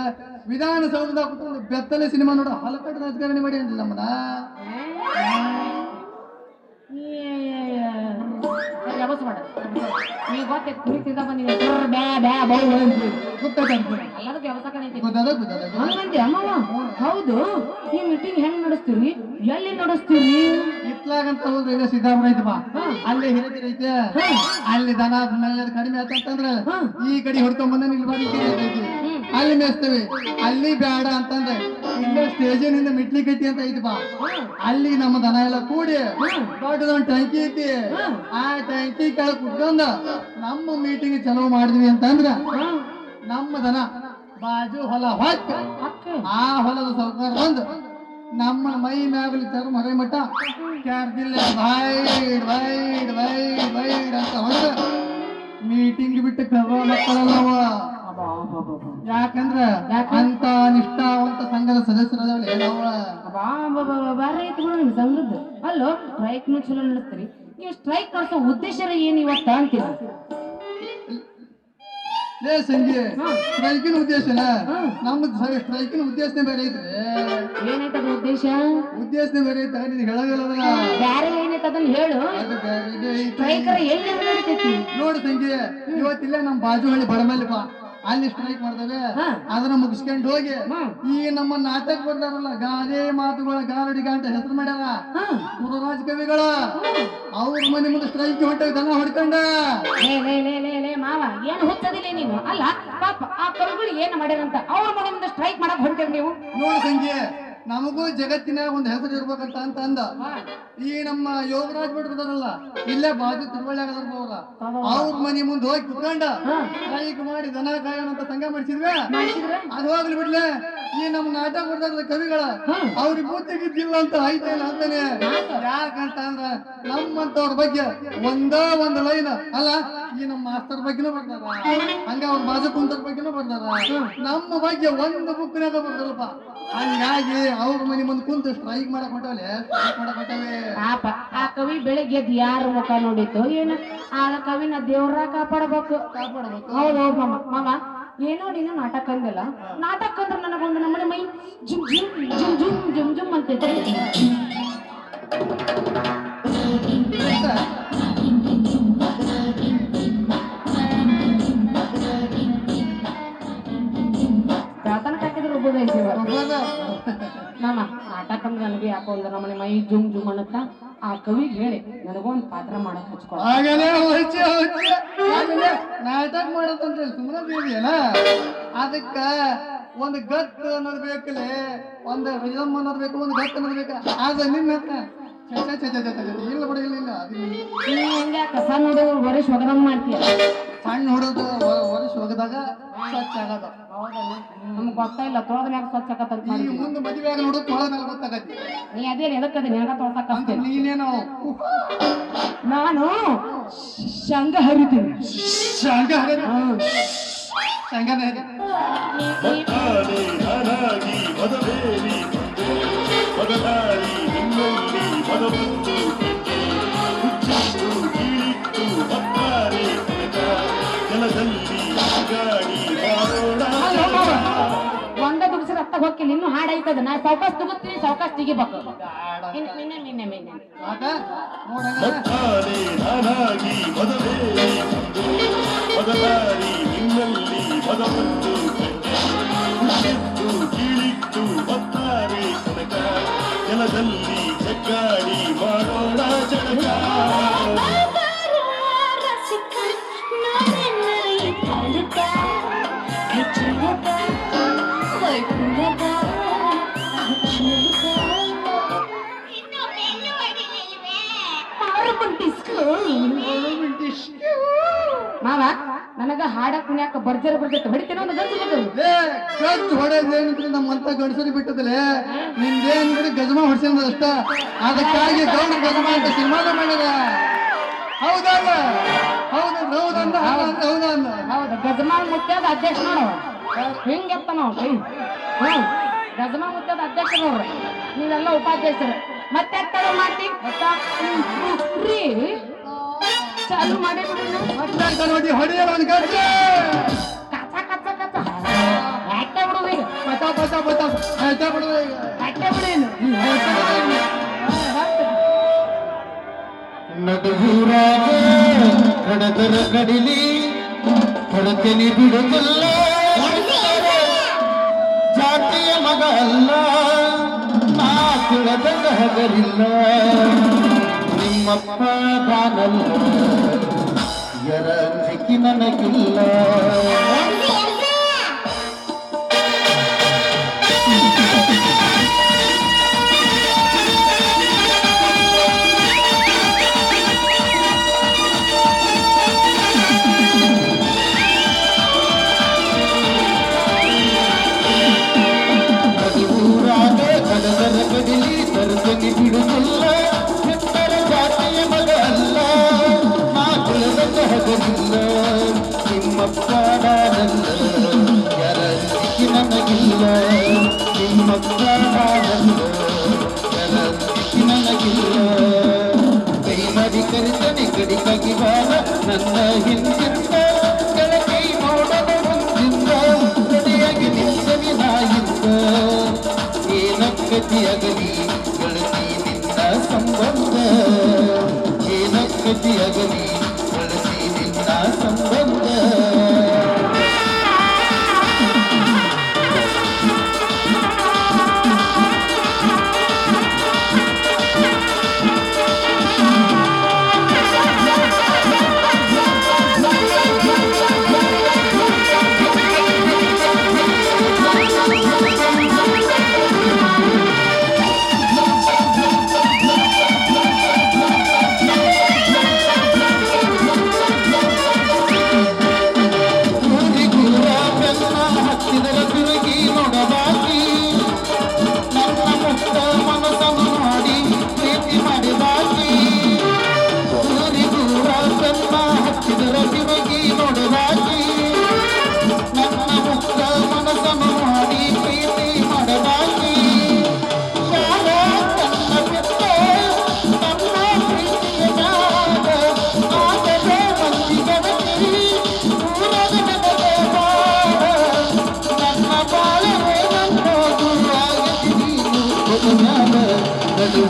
ವಿಧಾನಸೌಧದ ಕುತ್ಕೊಂಡು ಬೆತ್ತಲೆ ಸಿನಿಮಾ ನೋಡೋ ಹಲಕಟ್ಟು ರಾಜಕಾರಣಿ ಮಾಡಿ ಅಂದಿಲ್ಲ ನಮ್ಮನ್ನ. ವ್ಯವಸ್ಥೆ ಮಾಡ ನೀವು ಗೊತ್ತೈತೆ ಕುರಿತಿದ್ದ ಬಂದಿವಿ ಬ್ಯಾ ಬ್ಯಾ ಬೌ ಎಲ್ಲದಕ್ಕೆ ವ್ಯವಸ್ಥೆ ಹಂಗಂತೆ ಅಮ್ಮವ. ಹೌದು, ಈ ಮೀಟಿಂಗ್ ಹೆಂಗ್ ನಡೆಸ್ತೀರಿ? ಎಲ್ಲಿ ನಡೆಸ್ತೀರಿ? ಇತ್ಲಾಗಂತ ಹೋದ್ರೆ ಈಗ ಸಿದ್ದಾಪುರ ಐತಪ್ಪ, ಅಲ್ಲಿ ಹಿರೇಕೆರೆ ಐತೆ. ಅಲ್ಲಿ ದನ ಕಡಿಮೆ ಆತಂತಂದ್ರ ಈ ಕಡೆ ಹೊಡ್ಕೊಂಡ್ ಬಂದ ಇಲ್ಲಿ ಬಾರಿ ಐತಿ. ಅಲ್ಲಿ ಮೇಯಿಸ್ತೇವೆ. ಅಲ್ಲಿ ಬೇಡ ಅಂತಂದ್ರೆ ಇಲ್ಲೇ ಸ್ಟೇಷನ್ ಮಿಟ್ಲಿ ಕಟ್ಟಿ ಅಂತ ಐತಿಪ್ಪ, ಅಲ್ಲಿ ನಮ್ಮ ದನ ಎಲ್ಲ ಕೂಡಿ ದೊಡ್ಡದೊಂದು ಟ್ಯಾಂಕಿ ಐತಿ. ಆ ಟ್ಯಾಂಕಿ ಕೆಳಗೆ ಕುತ್ಕೊಂಡ ನಮ್ಮ ಮೀಟಿಂಗ್ ಚಲೋ ಮಾಡಿದ್ವಿ ಅಂತಂದ್ರ ನಮ್ಮ ದನ ಬಾಜು ಹೊಲ ಹೊಕ್ಕ ಆ ಹೊಲದ ಸೌಕರ್ಯ ಬಂದು ನಮ್ಮ ಮೈ ಮ್ಯಾಗಲಿ ಚರ್ಮ ಹೊರ ಮಟ್ಟ ಕ್ಯಾರ್ದಿಲ್ಲ ವೈಡ್ ವೈಡ್ ವೈಡ್ ವೈಡ್ ಅಂತ ಹೊಡೆದ ಮೀಟಿಂಗ್ ಬಿಟ್ಟು ಕವ ಮಕ್ಕಳಲ್ಲವ. ಯಾಕಂದ್ರ ಅಂತ ನಿಷ್ಠಾವಂತ ಸಂಘದ ಸದಸ್ಯರದವಲ್ಲ ಏನವ ಬಾರಿ ಐತಿ ಬಿಡು ನಿಮ್ ಸಂಘದ್ದು. ಅಲ್ಲೋ ಸ್ಟ್ರೈಕ್ ಚಲೋ ನಡೆಸ್ತೀರಿ ನೀವು. ಸ್ಟ್ರೈಕ್ ನಡೆಸೋ ಉದ್ದೇಶ ಏನ್ ಇವತ್ತ ಅಂತೀರ? ಲೇ ಸಂಜೆ, ಸ್ಟ್ರೈಕಿನ ಉದ್ದೇಶನ ನಮ್ದು ಸ್ಟ್ರೈಕಿನ ಉದ್ದೇಶನೇ ಬೇರೆ ಐತ್ರಿ. ಏನೈತದ ಉದ್ದೇಶ? ಉದ್ದೇಶನೇ ಬೇರೆ ಐತ, ನೀನ್ ಹೇಳೋದಿಲ್ಲ. ಬ್ಯಾರೆ ಏನೈತ ಅದನ್ನ ಹೇಳು. ಸ್ಟ್ರೈಕರ್ ಎಲ್ಲಿ ನಡೀತೈತಿ ನೋಡು ಸಂಜೆ, ಇವತ್ತಿಲ್ಲ ನಮ್ ಬಾಜು ಹಳ್ಳಿ ಬಡಮಲ್ಲಿ ಬಾ, ಅಲ್ಲಿ ಸ್ಟ್ರೈಕ್ ಮಾಡ್ತೇವೆ. ಅದನ್ನ ಮುಗಿಸ್ಕೊಂಡು ಹೋಗಿ ಈ ನಮ್ಮ ನಾಟಕ ಬರ್ತಾರಲ್ಲ ಗಾದೆ ಮಾತುಗಳ ಗಾರಡಿಗ ಅಂತ ಹೆಸರು ಮಾಡ್ಯಾರ ಪುರರಾಜ ಕವಿಗಳ, ಅವ್ರ ಮನೆ ಮುಂದೆ ಸ್ಟ್ರೈಕ್ ಹೊಂಟಾಗ ದನ ಹೊಡ್ಕೊಂಡ. ಮಾವ ಏನು ಹುಚ್ಚದಿಲ್ಲ ನೀನು? ಅಲ್ಲ ಪಾಪ ಆ ಕವಿಗಳು ಏನ್ ಮಾಡ್ಯಾರಂತ ಅವ್ರ ಮನೆ ಮುಂದೆ ಸ್ಟ್ರೈಕ್ ಮಾಡಕ್ ಹೊಂಟೇರಿ ನೀವು? ನೋಡು ಸಂಜೆ, ನಮಗೂ ಜಗತ್ತಿನಾಗ ಒಂದು ಹೆಸರು ಇರ್ಬೇಕಂತ ಅಂತ ಅಂದ ಈ ನಮ್ಮ ಯೋಗರಾಜ್ ಭಟ್ರು ಇದಾರಲ್ಲ ಇಲ್ಲೇ ಬಾಜು ತಿರುವಳ್ಳಿಯಾಗ ಅದಾರ, ಅವ್ರ ಮನಿ ಮುಂದೆ ಹೋಗಿ ಕುತ್ಕೊಂಡ ಸ್ಟ್ರೈಕ್ ಮಾಡಿ ದನ ಕಾಯೋಣ ಅಂತ ಸಂಘ ಮಾಡಿಸಿದ್ವಿ. ಅದು ಹೋಗ್ಲಿ ಬಿಡ್ಲೆ, ಈ ನಮ್ಮ ನಾಟಕ ಬರ್ತಾರ ಕವಿಗಳ ಅವ್ರಿಗೆ ಬುದ್ಧಿಗಿದ್ದಿಲ್ಲ ಅಂತ ಐತೇನ ಅಂತಾನೆ. ಯಾಕಂತ ಅಂದ್ರ ನಮ್ಮಂತವ್ರ ಬಗ್ಗೆ ಒಂದು ಲೈನ್ ಅಲ್ಲ, ಈ ನಮ್ಮ ಮಾಸ್ತರ್ ಬಗ್ಗೆನೂ ಬರ್ತಾರ, ಹಂಗ ಅವ್ರ ಬಾಜು ಕುಂತರ ಬಗ್ಗೆನೂ ಬರ್ತಾರ, ನಮ್ಮ ಬಗ್ಗೆ ಒಂದು ಬುಕ್ನಾಗ ಬರ್ತಾರಪ್ಪ. ಹಂಗಾಗಿ ಅವ್ರ ಮನಿ ಮುಂದೆ ಕುಂತು ಸ್ಟ್ರೈಕ್ ಮಾಡಕ್ ಹೊಂಟವಲೆ, ಸ್ಟ್ರೈಕ್ ಮಾಡಕ್ ಹೊಂಟವೆ. ಪಾಪ ಆ ಕವಿ ಬೆಳಿಗ್ಗೆ ಎದ್ದು ಯಾರ ಮುಖ ನೋಡಿತ್ತು ಏನು? ಆ ಕವಿನ ದೇವ್ರ ಕಾಪಾಡಬೇಕು. ಹೌದೌದು ಮಾಮ. ಮಾಮ ಏನೋ ನೀನು ನಾಟಕ ಅಂದಿಲ್ಲ. ನಾಟಕ ಅಂದ್ರೆ ನನಗೊಂದು ನಮ್ಮನೆ ಮೈ ಜುಮ್ ಜುಮ್ ಜುಮ್ ಜುಮ್ ಜುಮ್ ಜುಮ್ ಅಂತೈತೆ. ಪ್ರಾರ್ಥನಾ ಹಾಕಿದ್ರೆ ಒಬ್ಬದೈತಿ ಮಾಮ. ನಾಟಕ ಅಂದ್ರೆ ನನಗೆ ಯಾಕೋ ಒಂದು ನಮ್ಮನೆ ಮೈ ಜುಮ್ ಜುಮ್ ಅನ್ನತ್ತ. ಆ ಕವಿಗೆ ಹೇಳಿ ನನಗೊಂದು ಪಾತ್ರ ಮಾಡಕ್ ಹಚ್ಕೊಳ. ನಾಟಕ ಮಾಡೋದಂದ್ರೆ ಸುಮ್ಮನೆ ಬೇಡಿಯಲ್ಲ, ಅದಕ್ಕ ಒಂದು ಗತ್ ಅನ್ನೋದು ಬೇಕಲ್ಲೇ, ಒಂದು ರಿಜಮ್ ಅನ್ನೋದು ಬೇಕು, ಒಂದು ಗತ್ ಅನ್ನೋದು ಬೇಕು. ಅದ ನಿನ್ನ ಇಲ್ಲ ಬಿಡ, ಇಲ್ಲ ನೀ ಹೆಂಗ ಕಸ ನೋಡು ವರ್ಷ ಒಗದಂಗ್ ಮಾಡ್ತೀಯ. ಸಣ್ಣ ಹೊಡೋದು ವರ್ಷ ಒಗದಾಗ ಸ್ವಚ್ಛ ಆಗದ. ನಮ್ಗೆ ಗೊತ್ತಾಯಿಲ್ಲ ತೊಳೆದ್ಮ್ಯಾಗ ಸ್ವಚ್ಛ ಆಗತ್ತ. ಈಗ ಮುಂದೆ ಮದುವೆಯಾಗ ನೋಡೋದು ತೊಳೆದ ಮೇಲೆ ಗೊತ್ತಾಗತ್ತೆ. ನೀ ಅದೇ ಎದಕ್ಕದೆ ನಿನಗ ತೊಳ್ಸಕ್ಕೆ ನೀನೇನೋ ನಾನು ಶಂಗ ಹರಿತೀನಿ. ಶಂಗ ಶಂಗನೇ ಒಂದ ದುಡ್ಸಿ ರಕ್ತ ಹೋಗಿಲ್ಲ. ಇನ್ನು ಹಾಡಾಯ್ತದ. ನಾ ಸಾವಕಾಶ ತಗೋತೀನಿ, ಸಾವಕಾಶ ತೆಗಿಬೇಕು. ಜಲದಲ್ಲಿ ಜಗ್ಗಾಡಿ ಮಾಡೋಣ ಜಗತ್ತ. ಮಾವ ನನಗ ಹಾಡ ಕುಣ್ಯಾಕ ಬರ್ಜರ್ ಬರ್ತೈತೆ. ಹೊಡಿತೇನೆ ಒಂದು ಗಜ್ಜು ಹೊಡೆದೇನಿದ್ರೆ ನಮ್ಮಂತ ಗಂಡಸರಿ ಬಿಟ್ಟದಲೆ ನಿಂದೇನಿದ್ರೆ ಗಜಮ ಹೊಡ್ಸಿದ ಅಷ್ಟ. ಅದಕ್ಕಾಗಿ ಗೌಡ ಗಜಮ ಅಂತ ಸಿನಿಮಾದ ಮಾಡಿದ. ಹೌದಲ್ಲ? ಹೌದು ಹೌದನ್ನ ಹೌದನ್ನ ಹೌದು. ಗಜಮಾನ್ ಮುತ್ಯದ ಅಧ್ಯಕ್ಷ ನೋಡವ ಹಿಂಗೆತ್ತ ನಾವು ಕೈ. ಗಜಮಾ ಮುತ್ಯದ ಅಧ್ಯಕ್ಷ ನೋಡ್ರಿ, ನೀವೆಲ್ಲ ಉಪಾಧ್ಯಕ್ಷರು. ಮತ್ತೆ ಮಾಡ್ತೀವಿ ಚಾಲು ಮಾಡಿ ನೋಡಿ ಹೊಡೆಯಲ್ಲ ಒಂದು ಗಜ್ಜೆ ಕಚ್ಚ ಕಚ್ಚ ಕಚ್ಚ ಹಾಕ್ತಾ ಬಿಡುದು ಈಗ. ಪಟ ಪಟ ಪಟ ಹಾಕ್ತಾ ಬಿಡುದು ಈಗ. ಹಾಕ್ತಾ ಬಿಡೇನು ನಡುಗೂರಾಗ ಕಡದರ ಕಡಿಲಿ ಕಡತೆನಿ ಬಿಡುತ್ತಿಲ್ಲ. ಜಾತಿಯ ಮಗ ಅಲ್ಲ ನಾ ತಿಳಿದಂಗ ಹಗರಿಲ್ಲ. ನಿಮ್ಮಪ್ಪ ಬಾನಲ್ಲ ಎರ ಚಿಕ್ಕಿ ನನಗಿಲ್ಲ. ಹಗಲಿಲ್ಲ ನಿಮ್ಮಪ್ಪ ನಾನಲ್ಲ ಯಾರ ದಿಕ್ಕಿ ನನಗಿಲ್ಲ ನಿಮ್ಮಪ್ಪ ನಾನಲ್ಲ ಯಾರ ದಿಕ್ಕಿ ನನಗಿಲ್ಲ ಕೈ ಮಾಡಿ ಕರೆತನೆ ಗಡಿಗಾಗಿ ಬಾಲ ನನ್ನ ಹಿಂದಿಂದ ಕೆಳಕೈ ನೋಡದ ಮುಂದಿಂದ ಜೊತೆಯಾಗಿ ನಿಂತನಿ ನಾಯಿಂದ ಏನಕ್ಕತಿಯಾಗಲಿ ಗೆಳತಿ ನಿನ್ನ ಸಂಬಂಧ ಏನಕ್ಕತಿಯಾಗಲಿ ಗೆಳತಿ ನಿನ್ನ ಸಂಬಂಧ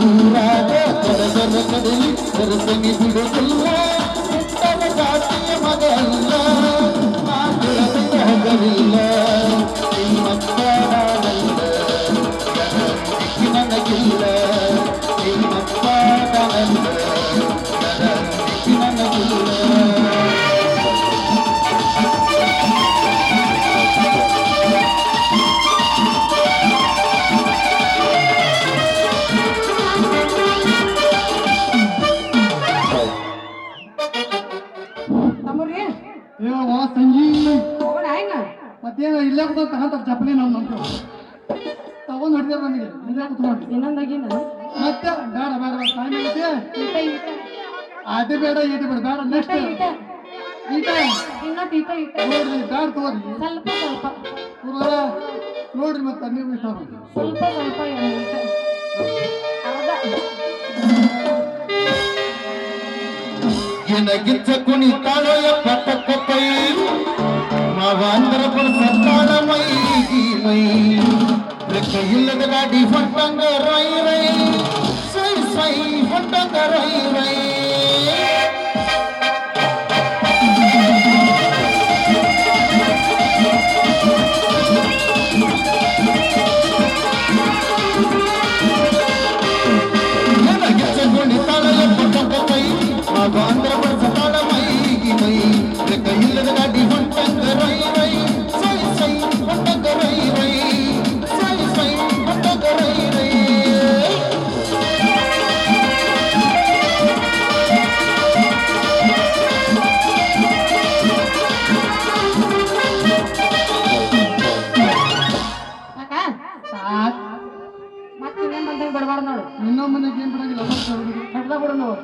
ಊರಾಗ ಕರಗರ ಕಡಲಿ ಕರಸನಿ ಬಿಡುತ್ತಿಲ್ಲ ಉತ್ತರ ಜಾತಿಯ ಮಗ ಅಲ್ಲ ನಾ ಬೆಳೆದ ಹಗಲಿಲ್ಲ ನಿಮ್ಮಪ್ಪ ನಾನಲ್ಲ ಯಾರ ದಿಕ್ಕಿ ನನಗಿಲ್ಲ ನಿಮ್ಮಪ್ಪ ನಾನಲ್ಲ ಯಾರ ದಿಕ್ಕಿ ನನಗಿಲ್ಲ ತಮ್ಮರ್ರಿ ಹೇಳುವ ಸಂಜಿ ಹೋಗೋಣ ಹೆಂಗ ಮತ್ತೇನು ಇಲ್ಲೇ ಕೂತ ತಗೊಂತಾರೆ ಚಪ್ಪಲಿ ನಮ್ಮ ತಗೊಂಡ್ ಹೊಡಿದೇವ ನನಗೆ ಇಲ್ಲೇ ಕೂತ್ಕೊಂಡು ಇನ್ನೊಂದಾಗಿನ ಮತ್ತೆ ಬೇಡ ಬೇಡ ಟೈಮ್ ಐತಿ ಈಟ ಈಟ ಆಟಿ ಬೇಡ ಈಟಿ ಬೇಡ ಬೇಡ ನೆಕ್ಸ್ಟ್ ಈಟ ಈಗ ಇನ್ನೊಂದು ಈಟ ಈಟ ನೋಡ್ರಿ ಬೇಡ ತಗೋರಿ ಸ್ವಲ್ಪ ಸ್ವಲ್ಪ ಪುರ ನೋಡ್ರಿ ಮತ್ತೆ ನೀವು ಇಷ್ಟ ಸ್ವಲ್ಪ ಸ್ವಲ್ಪ ಈಟ ಅರ್ಧ ಎನಗಿಚ್ಚ ಕುಣಿತಾಳೋ ಎಪ್ಪತ್ತ ಪೈ ಮಾವಾಂತರ ಸತ್ತಾಳ ಮೈಗಿ ಮೈ ಲೆಕ್ಕ ಇಲ್ಲದ ಗಾಡಿ ಹೊಂಟಂಗ ರೈ ರೈ ಸೈ ಸೈ ಹೊಂಟಂಗ ರೈ ರೈ ಎನಗಿಚ್ಚ ಕುಣಿತಾಳ ಎಪ್ಪತ್ತ ಪೈ ಮಾವಾಂತರ ಸತ್ತಾಳ ಮೈಗಿ ಮೈ ಲೆಕ್ಕ ಇಲ್ಲದ ಗಾಡಿ ಹೊಂಟಂಗ ರೈ ರೈ ಸೈ ಸೈ ಹೊಂಟಂಗ ರೈ ರೈ ಸೈ ಸೈ ಹೊಂಟಂಗ ರೈ ರೈ ಸಾಕ್ ಮತ್ತೆ ಇನ್ನೇನ್ ಬಂದಂಗೆ ಬಡಬಾರ್ದು ನೋಡು ಇನ್ನೊಮ್ಮನೆಗೆ ಏನ್ ಬಿಡಂಗಿಲ್ಲ ಕಡ್ದ ಬಿಡು ನಾವು